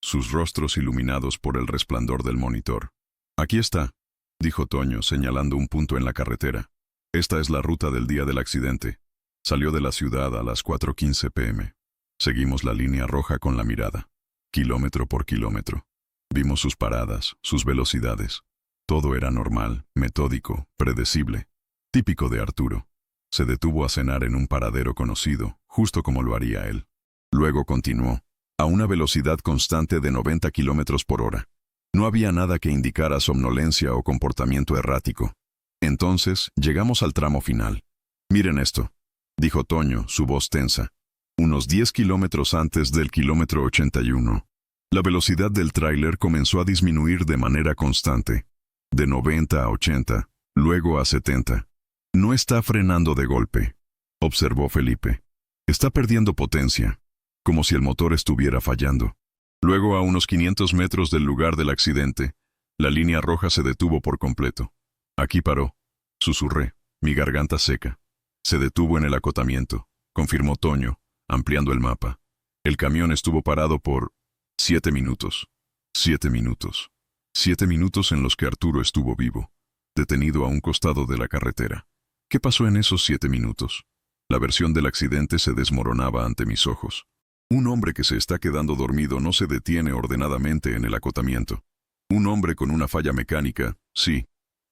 sus rostros iluminados por el resplandor del monitor. «Aquí está», dijo Toño, señalando un punto en la carretera. «Esta es la ruta del día del accidente. Salió de la ciudad a las 4:15 p.m. Seguimos la línea roja con la mirada, kilómetro por kilómetro. Vimos sus paradas, sus velocidades. Todo era normal, metódico, predecible, típico de Arturo. Se detuvo a cenar en un paradero conocido, justo como lo haría él. Luego continuó, a una velocidad constante de 90 kilómetros por hora. No había nada que indicara somnolencia o comportamiento errático. Entonces, llegamos al tramo final. «Miren esto», dijo Toño, su voz tensa. Unos 10 kilómetros antes del kilómetro 81. La velocidad del tráiler comenzó a disminuir de manera constante. De 90 a 80, luego a 70. «No está frenando de golpe», observó Felipe. «Está perdiendo potencia, como si el motor estuviera fallando». Luego, a unos 500 metros del lugar del accidente, la línea roja se detuvo por completo. «Aquí paró», susurré, mi garganta seca. «Se detuvo en el acotamiento», confirmó Toño, ampliando el mapa. «El camión estuvo parado por 7 minutos. 7 minutos. 7 minutos en los que Arturo estuvo vivo, detenido a un costado de la carretera. ¿Qué pasó en esos 7 minutos? La versión del accidente se desmoronaba ante mis ojos. Un hombre que se está quedando dormido no se detiene ordenadamente en el acotamiento. Un hombre con una falla mecánica, sí.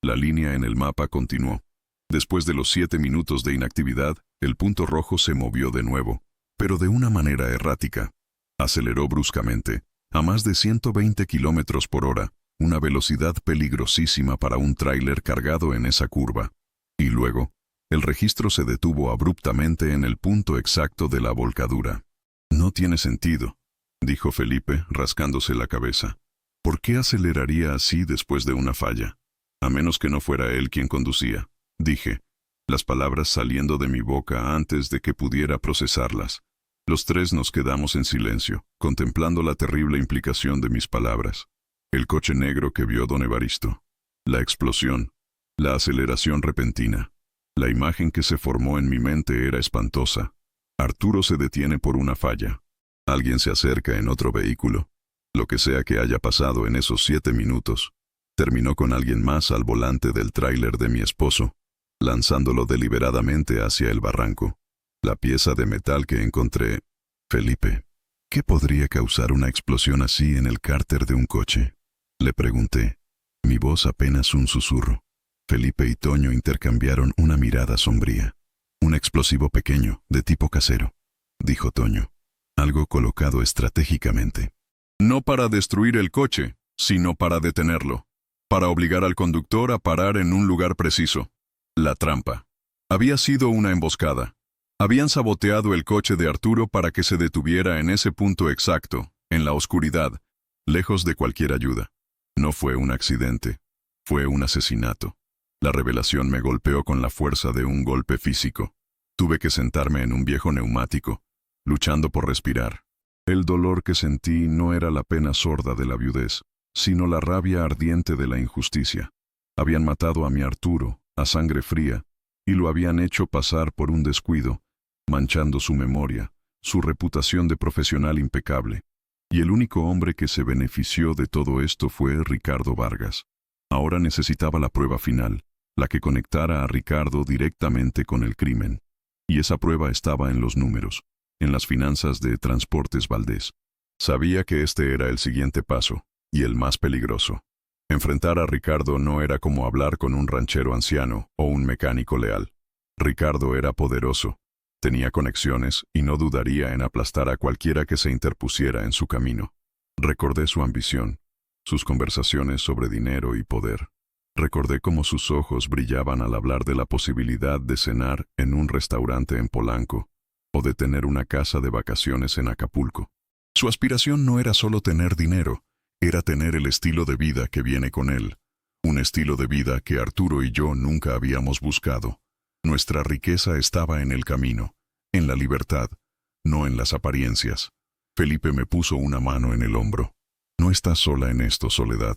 La línea en el mapa continuó. Después de los 7 minutos de inactividad, el punto rojo se movió de nuevo, pero de una manera errática. Aceleró bruscamente, a más de 120 kilómetros por hora, una velocidad peligrosísima para un tráiler cargado en esa curva. Y luego, el registro se detuvo abruptamente en el punto exacto de la volcadura. «No tiene sentido», dijo Felipe, rascándose la cabeza. «¿Por qué aceleraría así después de una falla? A menos que no fuera él quien conducía», dije, las palabras saliendo de mi boca antes de que pudiera procesarlas. Los tres nos quedamos en silencio, contemplando la terrible implicación de mis palabras. El coche negro que vio don Evaristo. La explosión. La aceleración repentina. La imagen que se formó en mi mente era espantosa. Arturo se detiene por una falla. Alguien se acerca en otro vehículo. Lo que sea que haya pasado en esos 7 minutos, terminó con alguien más al volante del tráiler de mi esposo, lanzándolo deliberadamente hacia el barranco. La pieza de metal que encontré. «Felipe, ¿qué podría causar una explosión así en el cárter de un coche?», le pregunté, mi voz apenas un susurro. Felipe y Toño intercambiaron una mirada sombría. «Un explosivo pequeño, de tipo casero», dijo Toño. «Algo colocado estratégicamente». «No para destruir el coche, sino para detenerlo. Para obligar al conductor a parar en un lugar preciso. La trampa. Había sido una emboscada. Habían saboteado el coche de Arturo para que se detuviera en ese punto exacto, en la oscuridad, lejos de cualquier ayuda. No fue un accidente. Fue un asesinato». La revelación me golpeó con la fuerza de un golpe físico. Tuve que sentarme en un viejo neumático, luchando por respirar. El dolor que sentí no era la pena sorda de la viudez, sino la rabia ardiente de la injusticia. Habían matado a mi Arturo, a sangre fría, y lo habían hecho pasar por un descuido, manchando su memoria, su reputación de profesional impecable. Y el único hombre que se benefició de todo esto fue Ricardo Vargas. Ahora necesitaba la prueba final, la que conectara a Ricardo directamente con el crimen. Y esa prueba estaba en los números, en las finanzas de Transportes Valdés. Sabía que este era el siguiente paso, y el más peligroso. Enfrentar a Ricardo no era como hablar con un ranchero anciano o un mecánico leal. Ricardo era poderoso, tenía conexiones y no dudaría en aplastar a cualquiera que se interpusiera en su camino. Recordé su ambición, sus conversaciones sobre dinero y poder. Recordé cómo sus ojos brillaban al hablar de la posibilidad de cenar en un restaurante en Polanco o de tener una casa de vacaciones en Acapulco. Su aspiración no era solo tener dinero, era tener el estilo de vida que viene con él, un estilo de vida que Arturo y yo nunca habíamos buscado. Nuestra riqueza estaba en el camino, en la libertad, no en las apariencias. Felipe me puso una mano en el hombro. «No estás sola en esto, Soledad.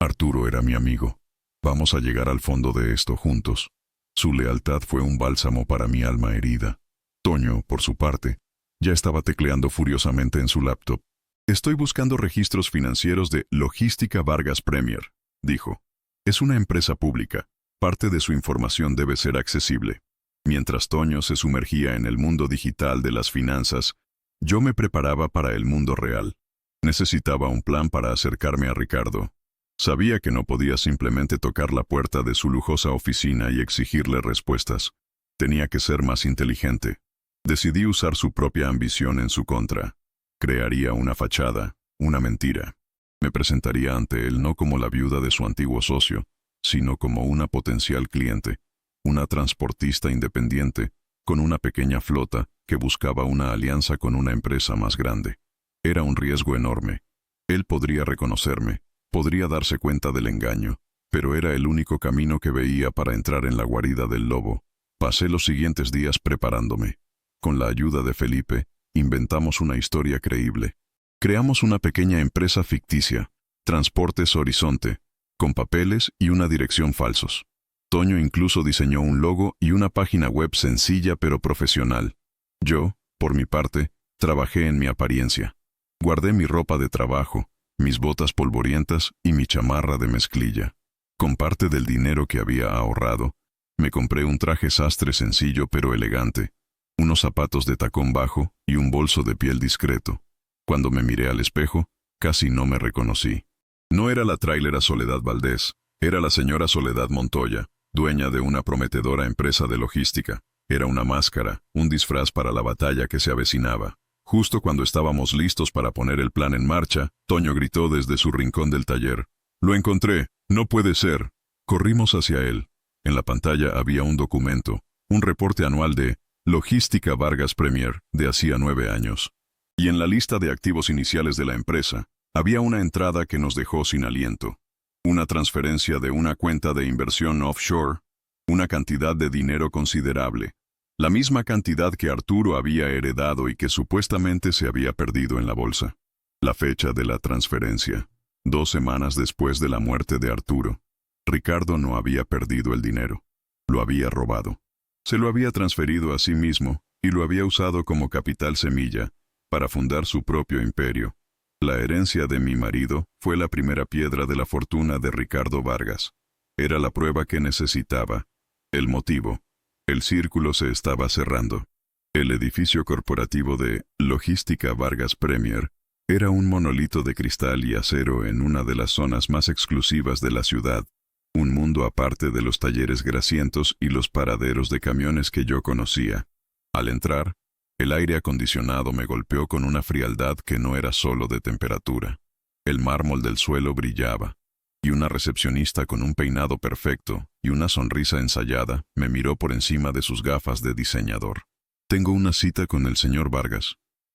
Arturo era mi amigo. Vamos a llegar al fondo de esto juntos». Su lealtad fue un bálsamo para mi alma herida. Toño, por su parte, ya estaba tecleando furiosamente en su laptop. Estoy buscando registros financieros de Logística Vargas Premier, dijo. Es una empresa pública. Parte de su información debe ser accesible. Mientras Toño se sumergía en el mundo digital de las finanzas, yo me preparaba para el mundo real. Necesitaba un plan para acercarme a Ricardo. Sabía que no podía simplemente tocar la puerta de su lujosa oficina y exigirle respuestas. Tenía que ser más inteligente. Decidí usar su propia ambición en su contra. Crearía una fachada, una mentira. Me presentaría ante él no como la viuda de su antiguo socio, sino como una potencial cliente, una transportista independiente, con una pequeña flota que buscaba una alianza con una empresa más grande. Era un riesgo enorme. Él podría reconocerme, podría darse cuenta del engaño, pero era el único camino que veía para entrar en la guarida del lobo. Pasé los siguientes días preparándome. Con la ayuda de Felipe, inventamos una historia creíble. Creamos una pequeña empresa ficticia, Transportes Horizonte, con papeles y una dirección falsos. Toño incluso diseñó un logo y una página web sencilla pero profesional. Yo, por mi parte, trabajé en mi apariencia. Guardé mi ropa de trabajo, mis botas polvorientas y mi chamarra de mezclilla. Con parte del dinero que había ahorrado, me compré un traje sastre sencillo pero elegante, unos zapatos de tacón bajo y un bolso de piel discreto. Cuando me miré al espejo, casi no me reconocí. No era la trailera Soledad Valdés, era la señora Soledad Montoya, dueña de una prometedora empresa de logística. Era una máscara, un disfraz para la batalla que se avecinaba. Justo cuando estábamos listos para poner el plan en marcha, Toño gritó desde su rincón del taller. «¡Lo encontré! ¡No puede ser!». Corrimos hacia él. En la pantalla había un documento, un reporte anual de Logística Vargas Premier de hacía 9 años. Y en la lista de activos iniciales de la empresa, había una entrada que nos dejó sin aliento. Una transferencia de una cuenta de inversión offshore, una cantidad de dinero considerable, la misma cantidad que Arturo había heredado y que supuestamente se había perdido en la bolsa. La fecha de la transferencia, 2 semanas después de la muerte de Arturo. Ricardo no había perdido el dinero, lo había robado. Se lo había transferido a sí mismo y lo había usado como capital semilla para fundar su propio imperio. La herencia de mi marido fue la primera piedra de la fortuna de Ricardo Vargas. Era la prueba que necesitaba. El motivo. El círculo se estaba cerrando. El edificio corporativo de Logística Vargas Premier era un monolito de cristal y acero en una de las zonas más exclusivas de la ciudad, un mundo aparte de los talleres grasientos y los paraderos de camiones que yo conocía. Al entrar, el aire acondicionado me golpeó con una frialdad que no era solo de temperatura. El mármol del suelo brillaba, y una recepcionista con un peinado perfecto y una sonrisa ensayada me miró por encima de sus gafas de diseñador. «Tengo una cita con el señor Vargas»,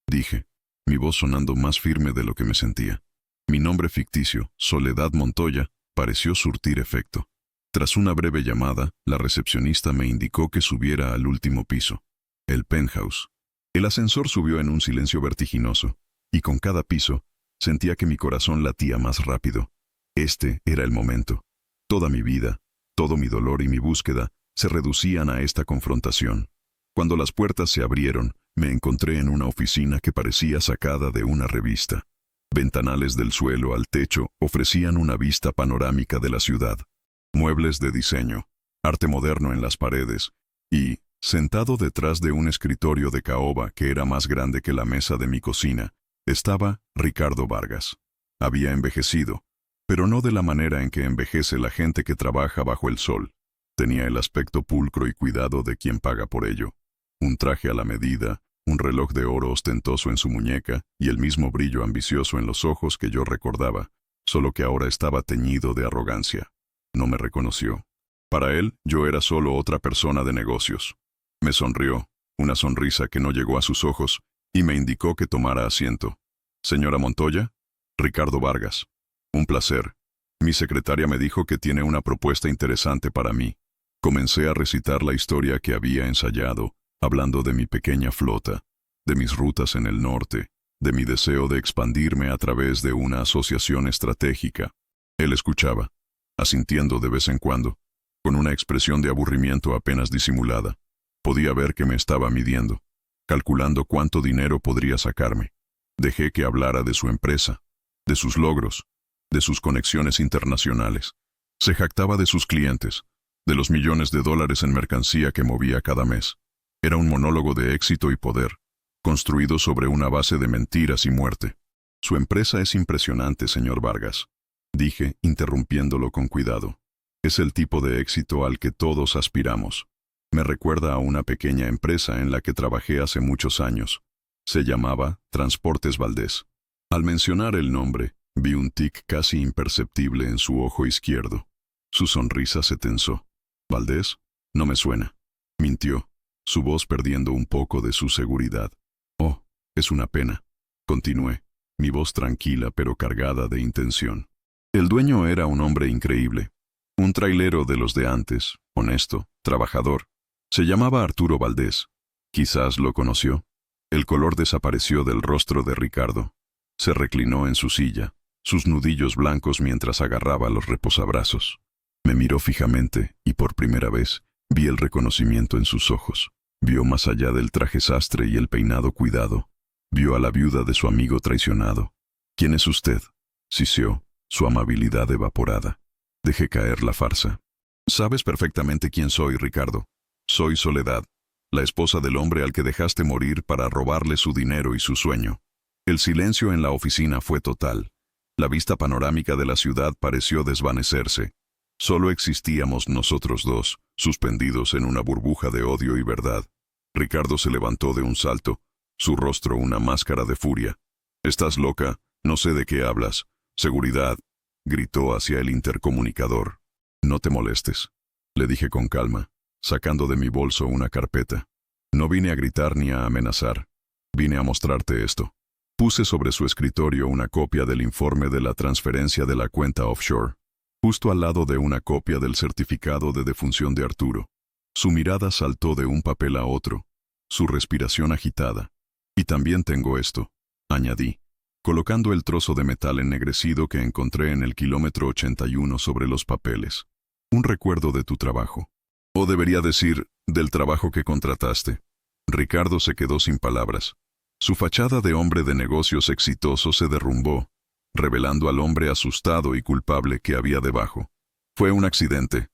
dije, mi voz sonando más firme de lo que me sentía. Mi nombre ficticio, Soledad Montoya, pareció surtir efecto. Tras una breve llamada, la recepcionista me indicó que subiera al último piso, el penthouse. El ascensor subió en un silencio vertiginoso, y con cada piso, sentía que mi corazón latía más rápido. Este era el momento. Toda mi vida, todo mi dolor y mi búsqueda se reducían a esta confrontación. Cuando las puertas se abrieron, me encontré en una oficina que parecía sacada de una revista. Ventanales del suelo al techo ofrecían una vista panorámica de la ciudad. Muebles de diseño, arte moderno en las paredes, y, sentado detrás de un escritorio de caoba que era más grande que la mesa de mi cocina, estaba Ricardo Vargas. Había envejecido, pero no de la manera en que envejece la gente que trabaja bajo el sol. Tenía el aspecto pulcro y cuidado de quien paga por ello. Un traje a la medida, un reloj de oro ostentoso en su muñeca y el mismo brillo ambicioso en los ojos que yo recordaba, solo que ahora estaba teñido de arrogancia. No me reconoció. Para él, yo era solo otra persona de negocios. Me sonrió, una sonrisa que no llegó a sus ojos, y me indicó que tomara asiento. «Señora Montoya, Ricardo Vargas». «Un placer. Mi secretaria me dijo que tiene una propuesta interesante para mí». Comencé a recitar la historia que había ensayado, hablando de mi pequeña flota, de mis rutas en el norte, de mi deseo de expandirme a través de una asociación estratégica. Él escuchaba, asintiendo de vez en cuando, con una expresión de aburrimiento apenas disimulada. Podía ver que me estaba midiendo, calculando cuánto dinero podría sacarme. Dejé que hablara de su empresa, de sus logros, de sus conexiones internacionales. Se jactaba de sus clientes, de los millones de dólares en mercancía que movía cada mes. Era un monólogo de éxito y poder, construido sobre una base de mentiras y muerte. Su empresa es impresionante, señor Vargas, dije, interrumpiéndolo con cuidado. Es el tipo de éxito al que todos aspiramos. Me recuerda a una pequeña empresa en la que trabajé hace muchos años. Se llamaba Transportes Valdés. Al mencionar el nombre, vi un tic casi imperceptible en su ojo izquierdo. Su sonrisa se tensó. ¿Valdés? No me suena. Mintió, su voz perdiendo un poco de su seguridad. Oh, es una pena. Continué, mi voz tranquila pero cargada de intención. El dueño era un hombre increíble. Un trailero de los de antes, honesto, trabajador. Se llamaba Arturo Valdés. Quizás lo conoció. El color desapareció del rostro de Ricardo. Se reclinó en su silla, sus nudillos blancos mientras agarraba los reposabrazos. Me miró fijamente y por primera vez vi el reconocimiento en sus ojos. Vio más allá del traje sastre y el peinado cuidado. Vio a la viuda de su amigo traicionado. ¿Quién es usted? Siseó, su amabilidad evaporada. Dejé caer la farsa. Sabes perfectamente quién soy, Ricardo. Soy Soledad, la esposa del hombre al que dejaste morir para robarle su dinero y su sueño. El silencio en la oficina fue total. La vista panorámica de la ciudad pareció desvanecerse. Solo existíamos nosotros dos, suspendidos en una burbuja de odio y verdad. Ricardo se levantó de un salto, su rostro una máscara de furia. «¿Estás loca? No sé de qué hablas. Seguridad», gritó hacia el intercomunicador. «No te molestes», le dije con calma, sacando de mi bolso una carpeta. «No vine a gritar ni a amenazar. Vine a mostrarte esto». Puse sobre su escritorio una copia del informe de la transferencia de la cuenta offshore, justo al lado de una copia del certificado de defunción de Arturo. Su mirada saltó de un papel a otro, su respiración agitada. «Y también tengo esto», añadí, colocando el trozo de metal ennegrecido que encontré en el kilómetro 81 sobre los papeles. «Un recuerdo de tu trabajo. O debería decir, del trabajo que contrataste». Ricardo se quedó sin palabras. Su fachada de hombre de negocios exitoso se derrumbó, revelando al hombre asustado y culpable que había debajo. «Fue un accidente»,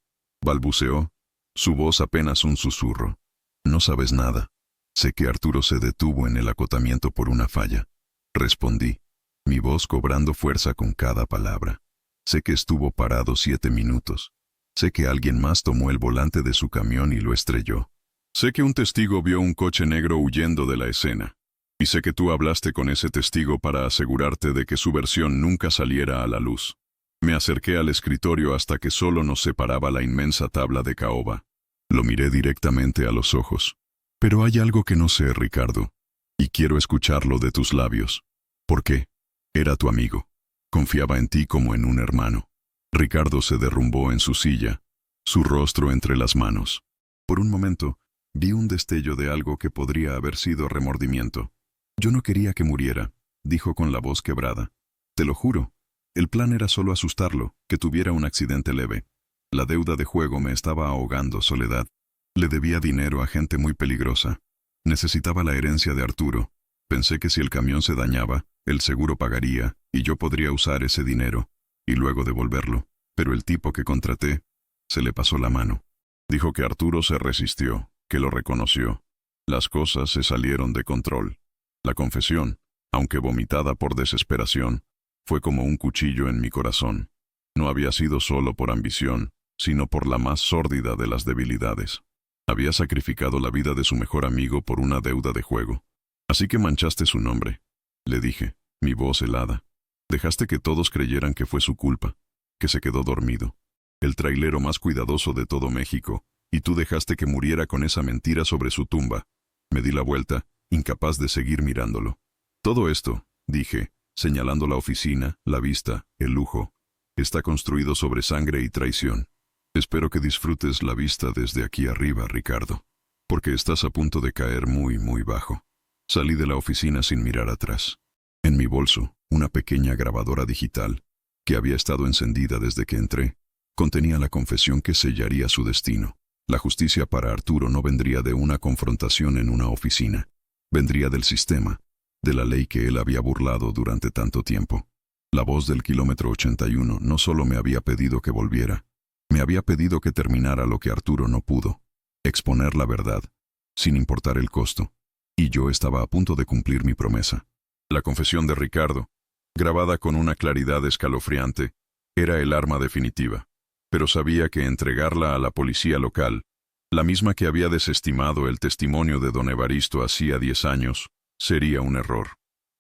balbuceó, su voz apenas un susurro. «No sabes nada. Sé que Arturo se detuvo en el acotamiento por una falla», respondí, mi voz cobrando fuerza con cada palabra. «Sé que estuvo parado 7 minutos. Sé que alguien más tomó el volante de su camión y lo estrelló. Sé que un testigo vio un coche negro huyendo de la escena. Y sé que tú hablaste con ese testigo para asegurarte de que su versión nunca saliera a la luz». Me acerqué al escritorio hasta que solo nos separaba la inmensa tabla de caoba. Lo miré directamente a los ojos. «Pero hay algo que no sé, Ricardo, y quiero escucharlo de tus labios. ¿Por qué? Era tu amigo. Confiaba en ti como en un hermano». Ricardo se derrumbó en su silla, su rostro entre las manos. Por un momento, vi un destello de algo que podría haber sido remordimiento. «Yo no quería que muriera», dijo con la voz quebrada. «Te lo juro. El plan era solo asustarlo, que tuviera un accidente leve. La deuda de juego me estaba ahogando, Soledad. Le debía dinero a gente muy peligrosa. Necesitaba la herencia de Arturo. Pensé que si el camión se dañaba, el seguro pagaría, y yo podría usar ese dinero, y luego devolverlo. Pero el tipo que contraté, se le pasó la mano. Dijo que Arturo se resistió, que lo reconoció. Las cosas se salieron de control. La confesión, aunque vomitada por desesperación, fue como un cuchillo en mi corazón. No había sido solo por ambición, sino por la más sórdida de las debilidades. Había sacrificado la vida de su mejor amigo por una deuda de juego. Así que manchaste su nombre», le dije, mi voz helada. «Dejaste que todos creyeran que fue su culpa, que se quedó dormido. El trailero más cuidadoso de todo México, y tú dejaste que muriera con esa mentira sobre su tumba». Me di la vuelta, incapaz de seguir mirándolo. «Todo esto», dije, señalando la oficina, la vista, el lujo, «está construido sobre sangre y traición. Espero que disfrutes la vista desde aquí arriba, Ricardo, porque estás a punto de caer muy, muy bajo». Salí de la oficina sin mirar atrás. En mi bolso, una pequeña grabadora digital, que había estado encendida desde que entré, contenía la confesión que sellaría su destino. La justicia para Arturo no vendría de una confrontación en una oficina. Vendría del sistema, de la ley que él había burlado durante tanto tiempo. La voz del kilómetro 81 no solo me había pedido que volviera, me había pedido que terminara lo que Arturo no pudo, exponer la verdad, sin importar el costo. Y yo estaba a punto de cumplir mi promesa. La confesión de Ricardo, grabada con una claridad escalofriante, era el arma definitiva. Pero sabía que entregarla a la policía local, la misma que había desestimado el testimonio de don Evaristo hacía 10 años, sería un error.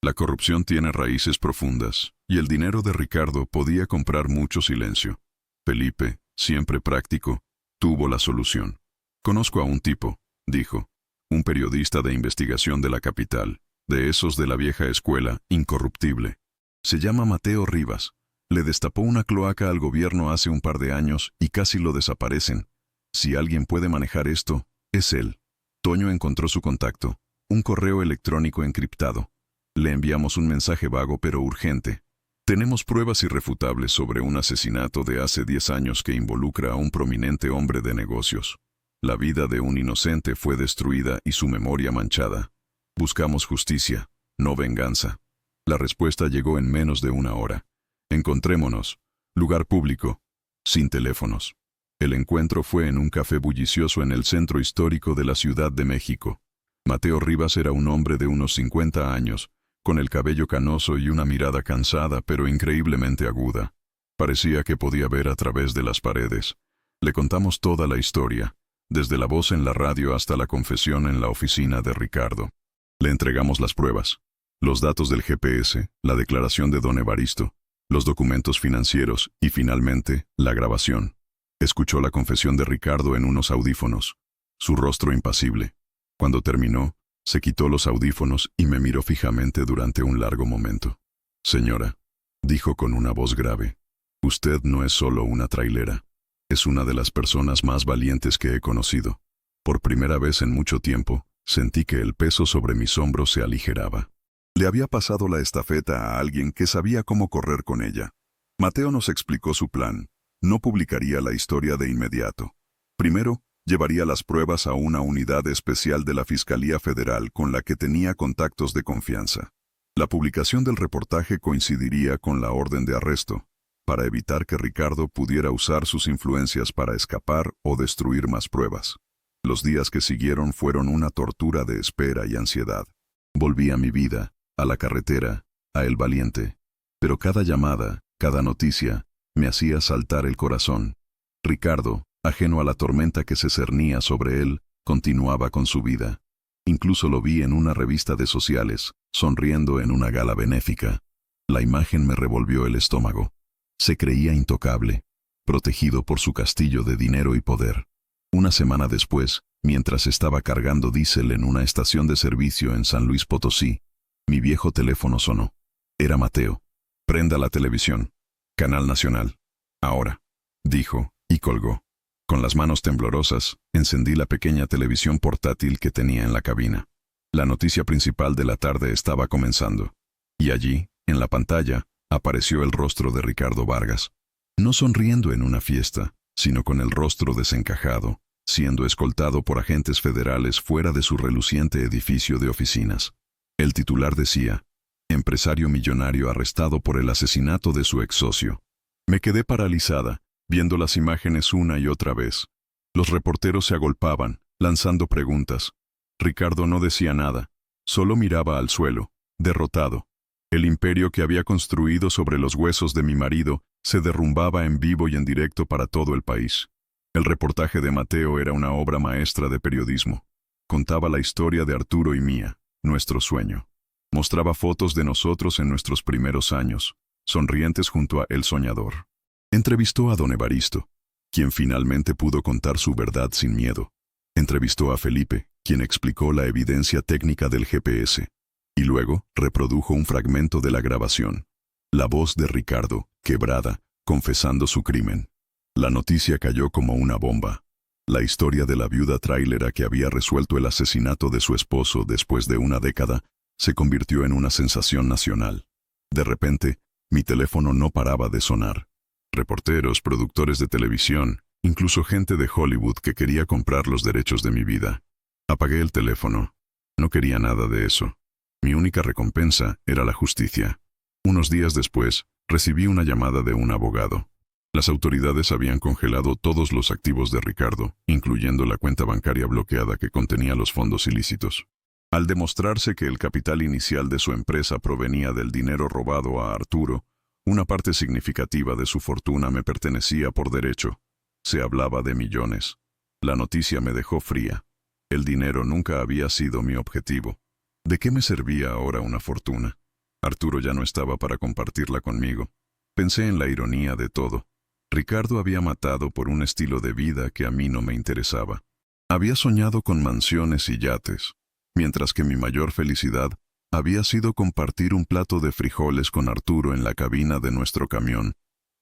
La corrupción tiene raíces profundas, y el dinero de Ricardo podía comprar mucho silencio. Felipe, siempre práctico, tuvo la solución. «Conozco a un tipo», dijo, «un periodista de investigación de la capital, de esos de la vieja escuela, incorruptible. Se llama Mateo Rivas. Le destapó una cloaca al gobierno hace un par de años y casi lo desaparecen. Si alguien puede manejar esto, es él». Toño encontró su contacto, un correo electrónico encriptado. Le enviamos un mensaje vago pero urgente. «Tenemos pruebas irrefutables sobre un asesinato de hace 10 años que involucra a un prominente hombre de negocios. La vida de un inocente fue destruida y su memoria manchada. Buscamos justicia, no venganza». La respuesta llegó en menos de una hora. «Encontrémonos. Lugar público. Sin teléfonos». El encuentro fue en un café bullicioso en el centro histórico de la Ciudad de México. Mateo Rivas era un hombre de unos 50 años, con el cabello canoso y una mirada cansada pero increíblemente aguda. Parecía que podía ver a través de las paredes. Le contamos toda la historia, desde la voz en la radio hasta la confesión en la oficina de Ricardo. Le entregamos las pruebas, los datos del GPS, la declaración de don Evaristo, los documentos financieros y, finalmente, la grabación. Escuchó la confesión de Ricardo en unos audífonos, su rostro impasible. Cuando terminó, se quitó los audífonos y me miró fijamente durante un largo momento. «Señora», dijo con una voz grave, «usted no es solo una trailera. Es una de las personas más valientes que he conocido. Por primera vez en mucho tiempo, sentí que el peso sobre mis hombros se aligeraba». Le había pasado la estafeta a alguien que sabía cómo correr con ella. Mateo nos explicó su plan. No publicaría la historia de inmediato. Primero, llevaría las pruebas a una unidad especial de la Fiscalía Federal con la que tenía contactos de confianza. La publicación del reportaje coincidiría con la orden de arresto, para evitar que Ricardo pudiera usar sus influencias para escapar o destruir más pruebas. Los días que siguieron fueron una tortura de espera y ansiedad. Volví a mi vida, a la carretera, a El Valiente. Pero cada llamada, cada noticia, me hacía saltar el corazón. Ricardo, ajeno a la tormenta que se cernía sobre él, continuaba con su vida. Incluso lo vi en una revista de sociales, sonriendo en una gala benéfica. La imagen me revolvió el estómago. Se creía intocable, protegido por su castillo de dinero y poder. Una semana después, mientras estaba cargando diésel en una estación de servicio en San Luis Potosí, mi viejo teléfono sonó. Era Mateo. «Prenda la televisión. Canal Nacional. Ahora», dijo, y colgó. Con las manos temblorosas, encendí la pequeña televisión portátil que tenía en la cabina. La noticia principal de la tarde estaba comenzando. Y allí, en la pantalla, apareció el rostro de Ricardo Vargas. No sonriendo en una fiesta, sino con el rostro desencajado, siendo escoltado por agentes federales fuera de su reluciente edificio de oficinas. El titular decía: «Empresario millonario arrestado por el asesinato de su ex socio». Me quedé paralizada, viendo las imágenes una y otra vez. Los reporteros se agolpaban, lanzando preguntas. Ricardo no decía nada, solo miraba al suelo, derrotado. El imperio que había construido sobre los huesos de mi marido se derrumbaba en vivo y en directo para todo el país. El reportaje de Mateo era una obra maestra de periodismo. Contaba la historia de Arturo y mía, nuestro sueño. Mostraba fotos de nosotros en nuestros primeros años, sonrientes junto a El Soñador. Entrevistó a don Evaristo, quien finalmente pudo contar su verdad sin miedo. Entrevistó a Felipe, quien explicó la evidencia técnica del GPS. Y luego reprodujo un fragmento de la grabación. La voz de Ricardo, quebrada, confesando su crimen. La noticia cayó como una bomba. La historia de la viuda trailera que había resuelto el asesinato de su esposo después de una década se convirtió en una sensación nacional. De repente, mi teléfono no paraba de sonar. Reporteros, productores de televisión, incluso gente de Hollywood que quería comprar los derechos de mi vida. Apagué el teléfono. No quería nada de eso. Mi única recompensa era la justicia. Unos días después, recibí una llamada de un abogado. Las autoridades habían congelado todos los activos de Ricardo, incluyendo la cuenta bancaria bloqueada que contenía los fondos ilícitos. Al demostrarse que el capital inicial de su empresa provenía del dinero robado a Arturo, una parte significativa de su fortuna me pertenecía por derecho. Se hablaba de millones. La noticia me dejó fría. El dinero nunca había sido mi objetivo. ¿De qué me servía ahora una fortuna? Arturo ya no estaba para compartirla conmigo. Pensé en la ironía de todo. Ricardo había matado por un estilo de vida que a mí no me interesaba. Había soñado con mansiones y yates, mientras que mi mayor felicidad había sido compartir un plato de frijoles con Arturo en la cabina de nuestro camión,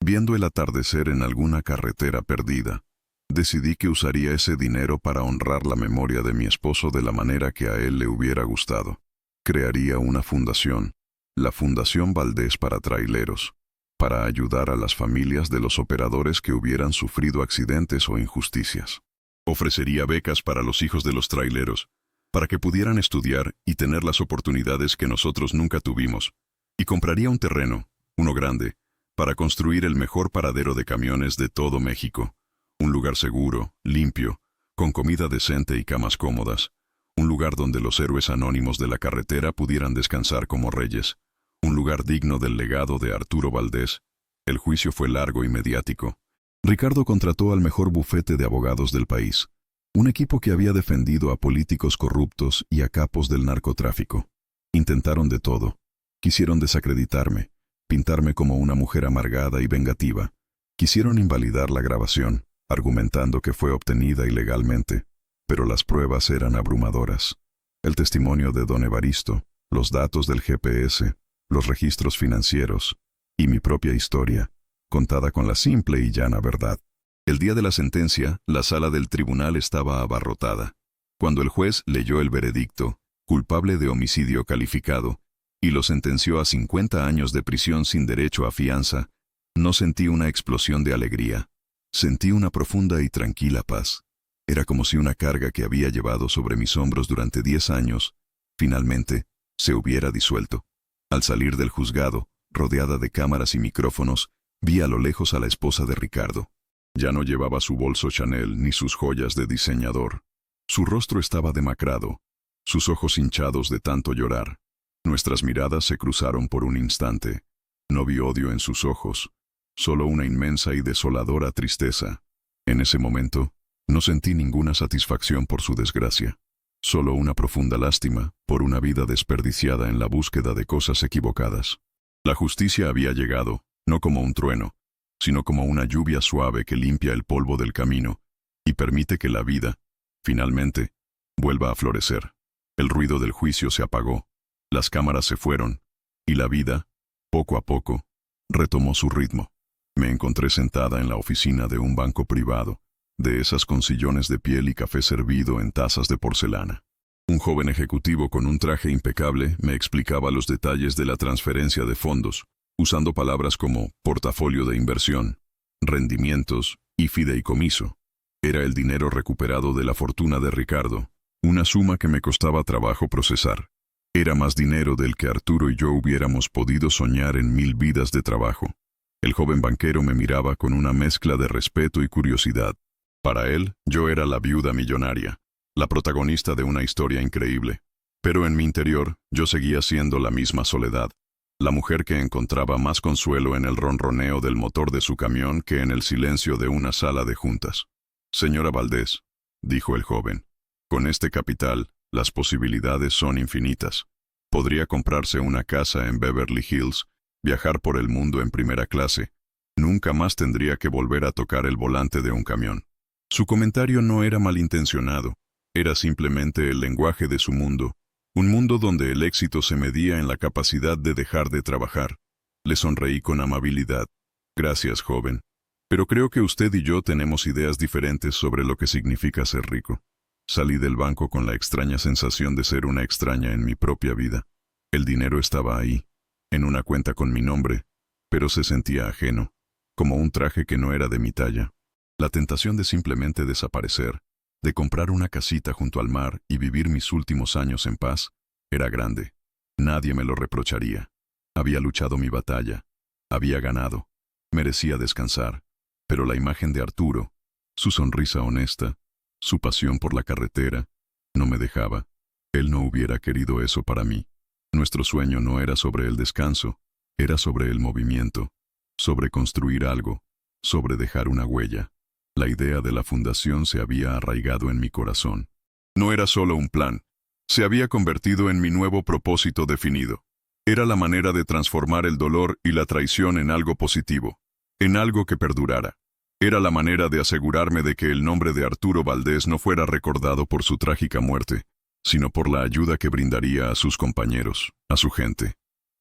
viendo el atardecer en alguna carretera perdida. Decidí que usaría ese dinero para honrar la memoria de mi esposo de la manera que a él le hubiera gustado. Crearía una fundación, la Fundación Valdés para Traileros, para ayudar a las familias de los operadores que hubieran sufrido accidentes o injusticias. Ofrecería becas para los hijos de los traileros, para que pudieran estudiar y tener las oportunidades que nosotros nunca tuvimos, y compraría un terreno, uno grande, para construir el mejor paradero de camiones de todo México. Un lugar seguro, limpio, con comida decente y camas cómodas. Un lugar donde los héroes anónimos de la carretera pudieran descansar como reyes. Un lugar digno del legado de Arturo Valdés. El juicio fue largo y mediático. Ricardo contrató al mejor bufete de abogados del país. Un equipo que había defendido a políticos corruptos y a capos del narcotráfico. Intentaron de todo. Quisieron desacreditarme, pintarme como una mujer amargada y vengativa. Quisieron invalidar la grabación, argumentando que fue obtenida ilegalmente, pero las pruebas eran abrumadoras. El testimonio de don Evaristo, los datos del GPS, los registros financieros y mi propia historia, contada con la simple y llana verdad. El día de la sentencia, la sala del tribunal estaba abarrotada. Cuando el juez leyó el veredicto, culpable de homicidio calificado, y lo sentenció a 50 años de prisión sin derecho a fianza, no sentí una explosión de alegría. Sentí una profunda y tranquila paz. Era como si una carga que había llevado sobre mis hombros durante 10 años, finalmente, se hubiera disuelto. Al salir del juzgado, rodeada de cámaras y micrófonos, vi a lo lejos a la esposa de Ricardo. Ya no llevaba su bolso Chanel ni sus joyas de diseñador. Su rostro estaba demacrado, sus ojos hinchados de tanto llorar. Nuestras miradas se cruzaron por un instante. No vi odio en sus ojos, solo una inmensa y desoladora tristeza. En ese momento, no sentí ninguna satisfacción por su desgracia, solo una profunda lástima por una vida desperdiciada en la búsqueda de cosas equivocadas. La justicia había llegado, no como un trueno, sino como una lluvia suave que limpia el polvo del camino y permite que la vida, finalmente, vuelva a florecer. El ruido del juicio se apagó, las cámaras se fueron, y la vida, poco a poco, retomó su ritmo. Me encontré sentada en la oficina de un banco privado, de esas con sillones de piel y café servido en tazas de porcelana. Un joven ejecutivo con un traje impecable me explicaba los detalles de la transferencia de fondos, usando palabras como portafolio de inversión, rendimientos y fideicomiso. Era el dinero recuperado de la fortuna de Ricardo, una suma que me costaba trabajo procesar. Era más dinero del que Arturo y yo hubiéramos podido soñar en 1000 vidas de trabajo. El joven banquero me miraba con una mezcla de respeto y curiosidad. Para él, yo era la viuda millonaria, la protagonista de una historia increíble. Pero en mi interior, yo seguía siendo la misma Soledad, la mujer que encontraba más consuelo en el ronroneo del motor de su camión que en el silencio de una sala de juntas. Señora Valdés, dijo el joven, con este capital, las posibilidades son infinitas. Podría comprarse una casa en Beverly Hills, viajar por el mundo en primera clase. Nunca más tendría que volver a tocar el volante de un camión. Su comentario no era malintencionado, era simplemente el lenguaje de su mundo, un mundo donde el éxito se medía en la capacidad de dejar de trabajar. Le sonreí con amabilidad. Gracias, joven. Pero creo que usted y yo tenemos ideas diferentes sobre lo que significa ser rico. Salí del banco con la extraña sensación de ser una extraña en mi propia vida. El dinero estaba ahí, en una cuenta con mi nombre, pero se sentía ajeno, como un traje que no era de mi talla. La tentación de simplemente desaparecer, de comprar una casita junto al mar y vivir mis últimos años en paz, era grande. Nadie me lo reprocharía. Había luchado mi batalla. Había ganado. Merecía descansar. Pero la imagen de Arturo, su sonrisa honesta, su pasión por la carretera, no me dejaba. Él no hubiera querido eso para mí. Nuestro sueño no era sobre el descanso, era sobre el movimiento, sobre construir algo, sobre dejar una huella. La idea de la fundación se había arraigado en mi corazón. No era solo un plan, se había convertido en mi nuevo propósito definido. Era la manera de transformar el dolor y la traición en algo positivo, en algo que perdurara. Era la manera de asegurarme de que el nombre de Arturo Valdés no fuera recordado por su trágica muerte, sino por la ayuda que brindaría a sus compañeros, a su gente.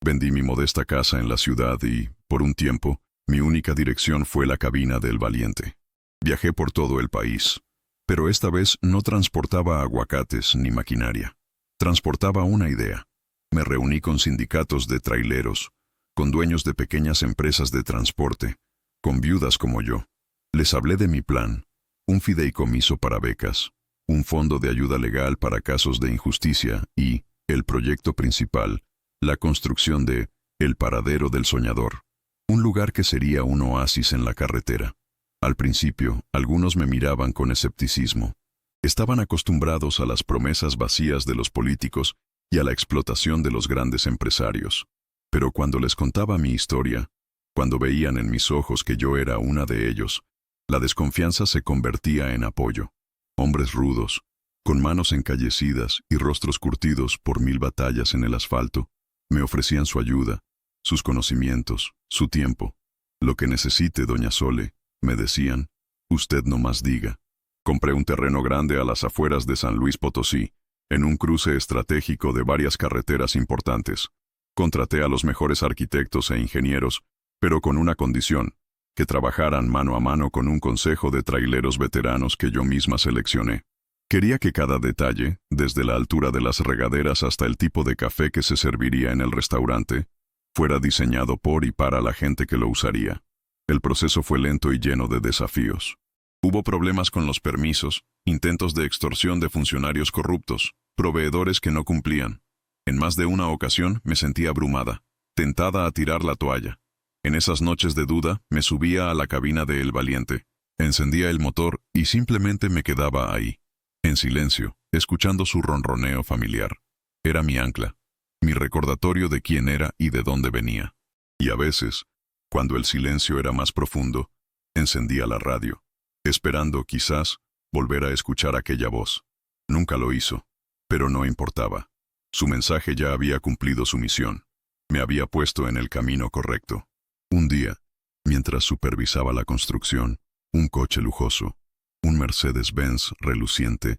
Vendí mi modesta casa en la ciudad y, por un tiempo, mi única dirección fue la cabina del Valiente. Viajé por todo el país, pero esta vez no transportaba aguacates ni maquinaria. Transportaba una idea. Me reuní con sindicatos de traileros, con dueños de pequeñas empresas de transporte, con viudas como yo. Les hablé de mi plan, un fideicomiso para becas, un fondo de ayuda legal para casos de injusticia y, el proyecto principal, la construcción de El Paradero del Soñador, un lugar que sería un oasis en la carretera. Al principio, algunos me miraban con escepticismo. Estaban acostumbrados a las promesas vacías de los políticos y a la explotación de los grandes empresarios. Pero cuando les contaba mi historia, cuando veían en mis ojos que yo era una de ellos, la desconfianza se convertía en apoyo. Hombres rudos, con manos encallecidas y rostros curtidos por 1000 batallas en el asfalto, me ofrecían su ayuda, sus conocimientos, su tiempo. Lo que necesite, doña Sole, me decían, usted no más diga. Compré un terreno grande a las afueras de San Luis Potosí, en un cruce estratégico de varias carreteras importantes. Contraté a los mejores arquitectos e ingenieros, pero con una condición, que trabajaran mano a mano con un consejo de traileros veteranos que yo misma seleccioné. Quería que cada detalle, desde la altura de las regaderas hasta el tipo de café que se serviría en el restaurante, fuera diseñado por y para la gente que lo usaría. El proceso fue lento y lleno de desafíos. Hubo problemas con los permisos, intentos de extorsión de funcionarios corruptos, proveedores que no cumplían. En más de una ocasión me sentí abrumada, tentada a tirar la toalla. En esas noches de duda, me subía a la cabina de El Valiente, encendía el motor y simplemente me quedaba ahí, en silencio, escuchando su ronroneo familiar. Era mi ancla, mi recordatorio de quién era y de dónde venía. Y a veces, cuando el silencio era más profundo, encendía la radio, esperando, quizás, volver a escuchar aquella voz. Nunca lo hizo, pero no importaba. Su mensaje ya había cumplido su misión. Me había puesto en el camino correcto. Un día, mientras supervisaba la construcción, un coche lujoso, un Mercedes-Benz reluciente,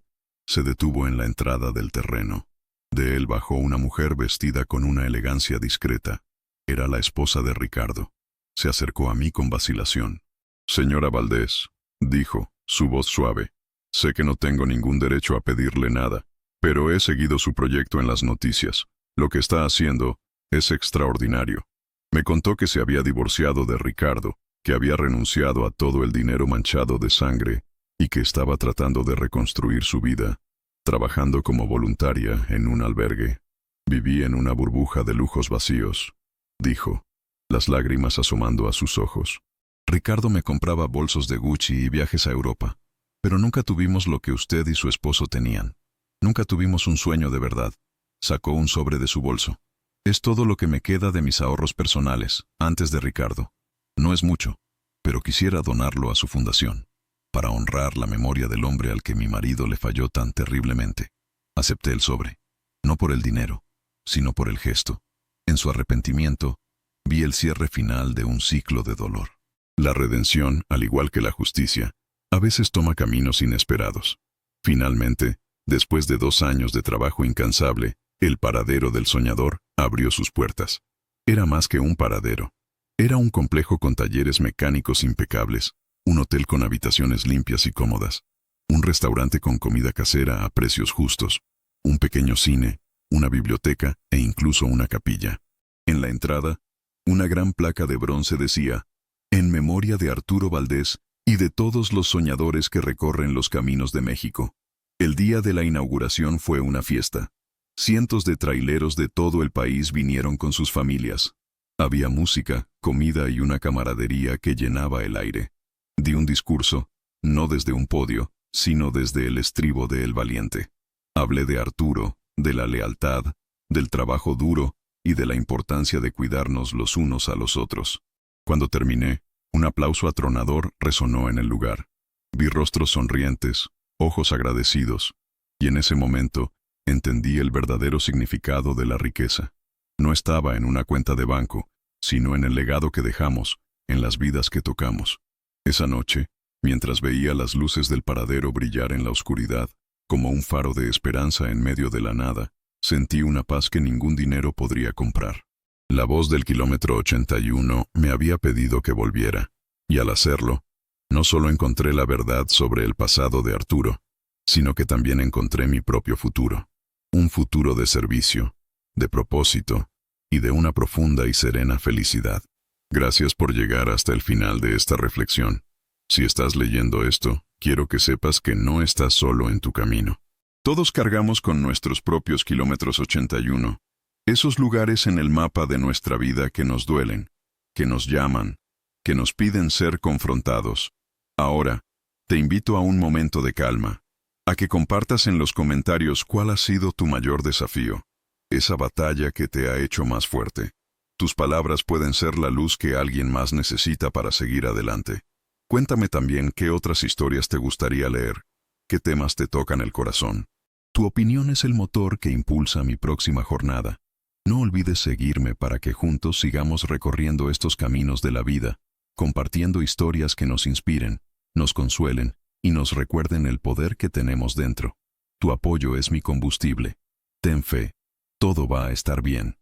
se detuvo en la entrada del terreno. De él bajó una mujer vestida con una elegancia discreta. Era la esposa de Ricardo. Se acercó a mí con vacilación. «Señora Valdés», dijo, su voz suave, «sé que no tengo ningún derecho a pedirle nada, pero he seguido su proyecto en las noticias. Lo que está haciendo es extraordinario». Me contó que se había divorciado de Ricardo, que había renunciado a todo el dinero manchado de sangre y que estaba tratando de reconstruir su vida, trabajando como voluntaria en un albergue. «Viví en una burbuja de lujos vacíos», dijo, las lágrimas asomando a sus ojos. «Ricardo me compraba bolsos de Gucci y viajes a Europa, pero nunca tuvimos lo que usted y su esposo tenían. Nunca tuvimos un sueño de verdad». Sacó un sobre de su bolso. «Es todo lo que me queda de mis ahorros personales, antes de Ricardo. No es mucho, pero quisiera donarlo a su fundación, para honrar la memoria del hombre al que mi marido le falló tan terriblemente». Acepté el sobre, no por el dinero, sino por el gesto. En su arrepentimiento, vi el cierre final de un ciclo de dolor. La redención, al igual que la justicia, a veces toma caminos inesperados. Finalmente, después de 2 años de trabajo incansable, El Paradero del Soñador abrió sus puertas. Era más que un paradero. Era un complejo con talleres mecánicos impecables, un hotel con habitaciones limpias y cómodas, un restaurante con comida casera a precios justos, un pequeño cine, una biblioteca e incluso una capilla. En la entrada, una gran placa de bronce decía, «En memoria de Arturo Valdés y de todos los soñadores que recorren los caminos de México». El día de la inauguración fue una fiesta. Cientos de traileros de todo el país vinieron con sus familias. Había música, comida y una camaradería que llenaba el aire. Di un discurso, no desde un podio, sino desde el estribo de El Valiente. Hablé de Arturo, de la lealtad, del trabajo duro y de la importancia de cuidarnos los unos a los otros. Cuando terminé, un aplauso atronador resonó en el lugar. Vi rostros sonrientes, ojos agradecidos, y en ese momento entendí el verdadero significado de la riqueza. No estaba en una cuenta de banco, sino en el legado que dejamos, en las vidas que tocamos. Esa noche, mientras veía las luces del paradero brillar en la oscuridad, como un faro de esperanza en medio de la nada, sentí una paz que ningún dinero podría comprar. La voz del kilómetro 81 me había pedido que volviera, y al hacerlo, no solo encontré la verdad sobre el pasado de Arturo, sino que también encontré mi propio futuro. Un futuro de servicio, de propósito y de una profunda y serena felicidad. Gracias por llegar hasta el final de esta reflexión. Si estás leyendo esto, quiero que sepas que no estás solo en tu camino. Todos cargamos con nuestros propios kilómetros 81, esos lugares en el mapa de nuestra vida que nos duelen, que nos llaman, que nos piden ser confrontados. Ahora, te invito a un momento de calma, a que compartas en los comentarios cuál ha sido tu mayor desafío, esa batalla que te ha hecho más fuerte. Tus palabras pueden ser la luz que alguien más necesita para seguir adelante. Cuéntame también qué otras historias te gustaría leer, qué temas te tocan el corazón. Tu opinión es el motor que impulsa mi próxima jornada. No olvides seguirme para que juntos sigamos recorriendo estos caminos de la vida, compartiendo historias que nos inspiren, nos consuelen y nos recuerden el poder que tenemos dentro. Tu apoyo es mi combustible. Ten fe, todo va a estar bien.